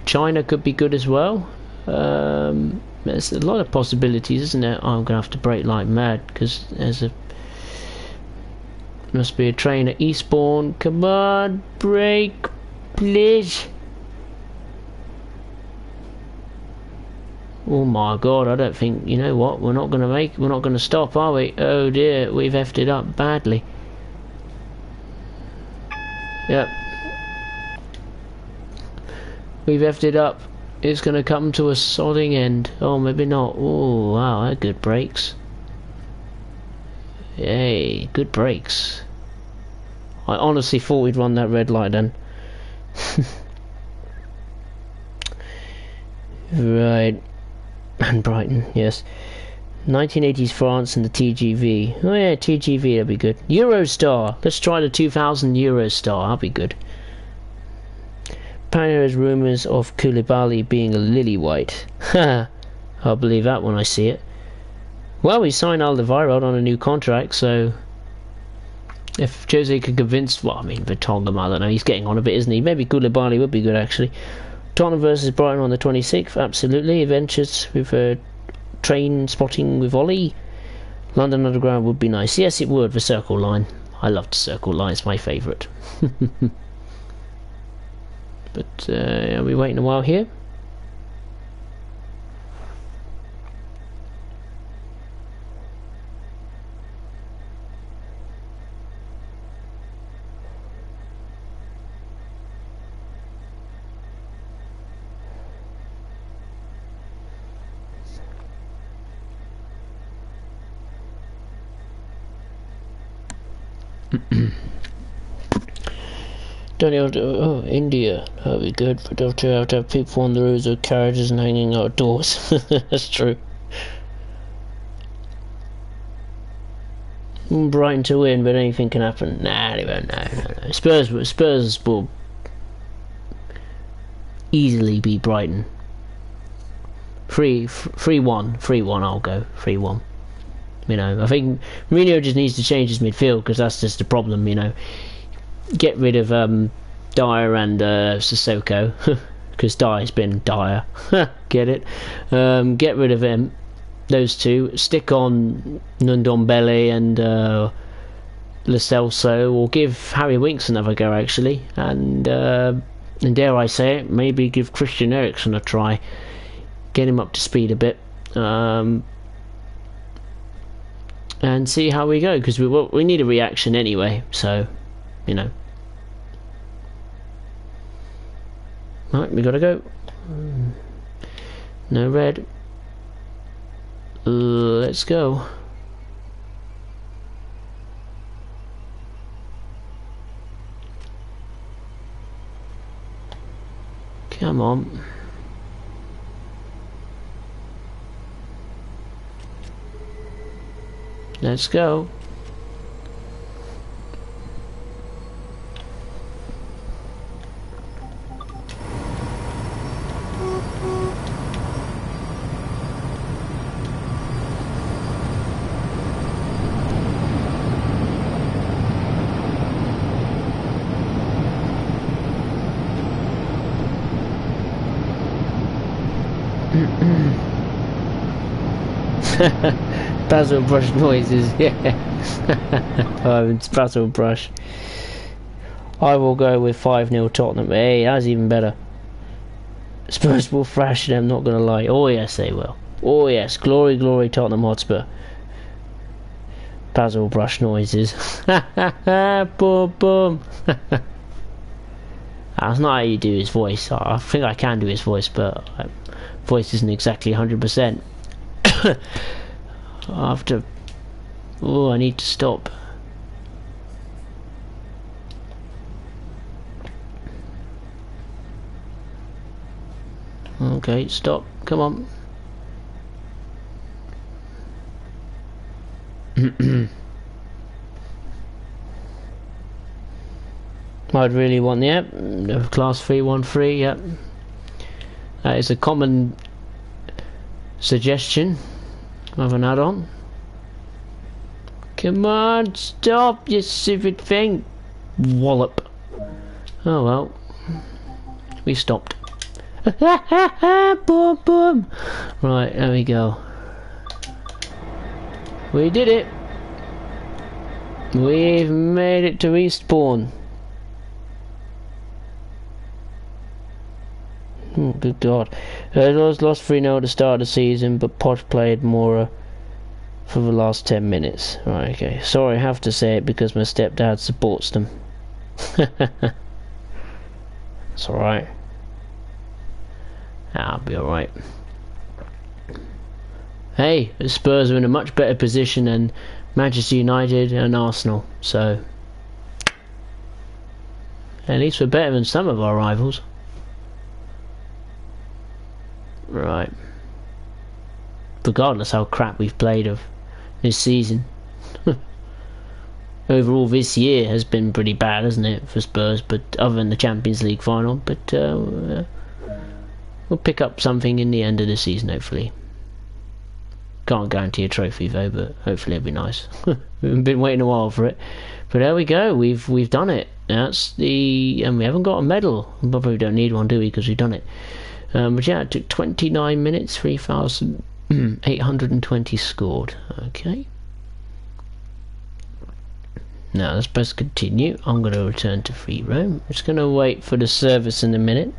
China could be good as well. There's a lot of possibilities, isn't there? Oh, I'm gonna have to brake like mad because must be a train at Eastbourne. Come on, brake, please. Oh my God, I don't think, you know what, we're not going to stop, are we? Oh dear, we've effed it up badly. Yep. We've effed it up. It's going to come to a sodding end. Oh, maybe not. Oh, wow, they're good brakes. Yay, good brakes. I honestly thought we'd run that red light then. Right. And Brighton, yes. 1980s France and the TGV. Oh yeah, TGV, that'd be good. Eurostar. Let's try the 2000 Eurostar. That'd be good. Apparently there's rumours of Koulibaly being a lily white. I'll believe that when I see it. Well, we signed Alderweireld on a new contract, so if Jose could convince, well, I mean, Vertonghen, I don't know, he's getting on a bit, isn't he? Maybe Koulibaly would be good, actually. Tottenham versus Brighton on the 26th, absolutely. Adventures with train spotting with Ollie. London Underground would be nice. Yes, it would, the Circle Line. I love the Circle Line, it's my favourite. But, are we waiting a while here? Oh, India, that'd be good. But don't you have to have people on the roads with carriages and hanging outdoors? That's true. Brighton to win, but anything can happen. Nah, they won't. No. Spurs will easily beat Brighton. 3-1. I'll go 3-1. You know, I think Mourinho just needs to change his midfield because that's just the problem. You know. Get rid of Dyer and Sissoko because Dyer's been Dyer. Get it? Get rid of them, those two. Stick on Ndombele and Lo Celso, or give Harry Winks another go actually, and dare I say it, maybe give Christian Eriksen a try. Get him up to speed a bit. and see how we go, because we need a reaction anyway, so you know. Right, we gotta go. No red. Let's go. Come on. Let's go. Basil brush noises, yeah. It's Basil brush. I will go with 5-0 Tottenham. Hey, that's even better. Spurs will thrash them, not gonna lie. Oh yes, they will. Oh yes, glory, glory, Tottenham Hotspur. Basil brush noises. Boom, boom. That's not how you do his voice. I think I can do his voice, but voice isn't exactly 100%. After, oh, I need to stop. Okay, stop. Come on. I'd really want the class 313. Yep. That is a common suggestion of an add-on. Come on, stop, you stupid thing. Wallop. Oh well. We stopped. Boom, boom. Right, there we go. We did it. We've made it to respawn. Oh, good God. I was lost 3-0 at the start of the season, but Posh played more for the last 10 minutes. Right, okay. Sorry, I have to say it because my stepdad supports them. It's alright. I'll be alright. Hey, the Spurs are in a much better position than Manchester United and Arsenal, so at least we're better than some of our rivals. Right. Regardless how crap we've played of this season. Overall this year has been pretty bad, hasn't it, for Spurs, but other than the Champions League final, but we'll pick up something in the end of the season, hopefully. Can't guarantee a trophy though, but hopefully it'll be nice. We've been waiting a while for it. But there we go, we've done it. That's and we haven't got a medal. We probably don't need one, do we, because we've done it. But yeah, it took 29 minutes, 3,820 scored. Okay. Now let's press continue. I'm going to return to free roam. Just going to wait for the service in a minute.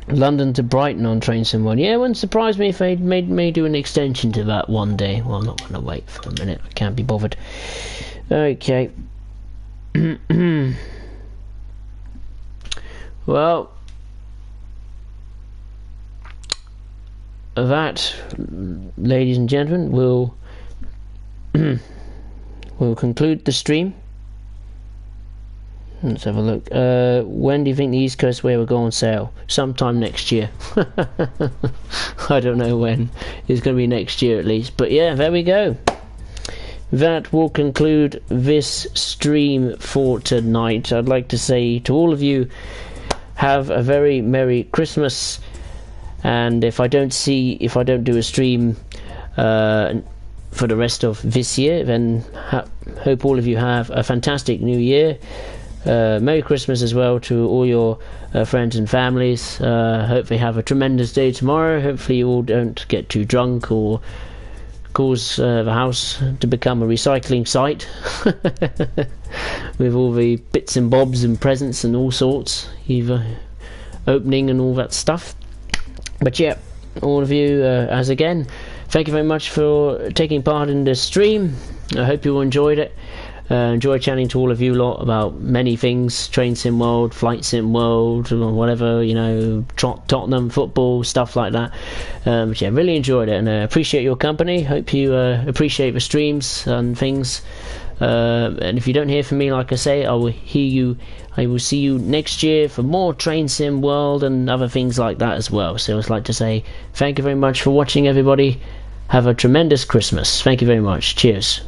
London to Brighton on train someone. Yeah, it wouldn't surprise me if they may do an extension to that one day. Well, I'm not going to wait for a minute. I can't be bothered. Okay. Well, that, ladies and gentlemen, will conclude the stream. Let's have a look. When do you think the East Coastway will go on sale? Sometime next year. I don't know when. It's going to be next year at least. But yeah, there we go. That will conclude this stream for tonight. I'd like to say to all of you, have a very Merry Christmas. And if I don't do a stream for the rest of this year, then hope all of you have a fantastic New Year. Merry Christmas as well to all your friends and families. Hopefully have a tremendous day tomorrow. Hopefully you all don't get too drunk or cause the house to become a recycling site with all the bits and bobs and presents and all sorts, either opening and all that stuff. But yeah, all of you, as again, thank you very much for taking part in this stream. I hope you all enjoyed it. Enjoy chatting to all of you lot about many things: train sim world, flight sim world, or whatever, you know, Tottenham football, stuff like that. But yeah, really enjoyed it, and appreciate your company. Hope you appreciate the streams and things. And if you don't hear from me, like I say, I will see you next year for more train sim world and other things like that as well. So I'd like to say thank you very much for watching, everybody. Have a tremendous Christmas. Thank you very much. Cheers.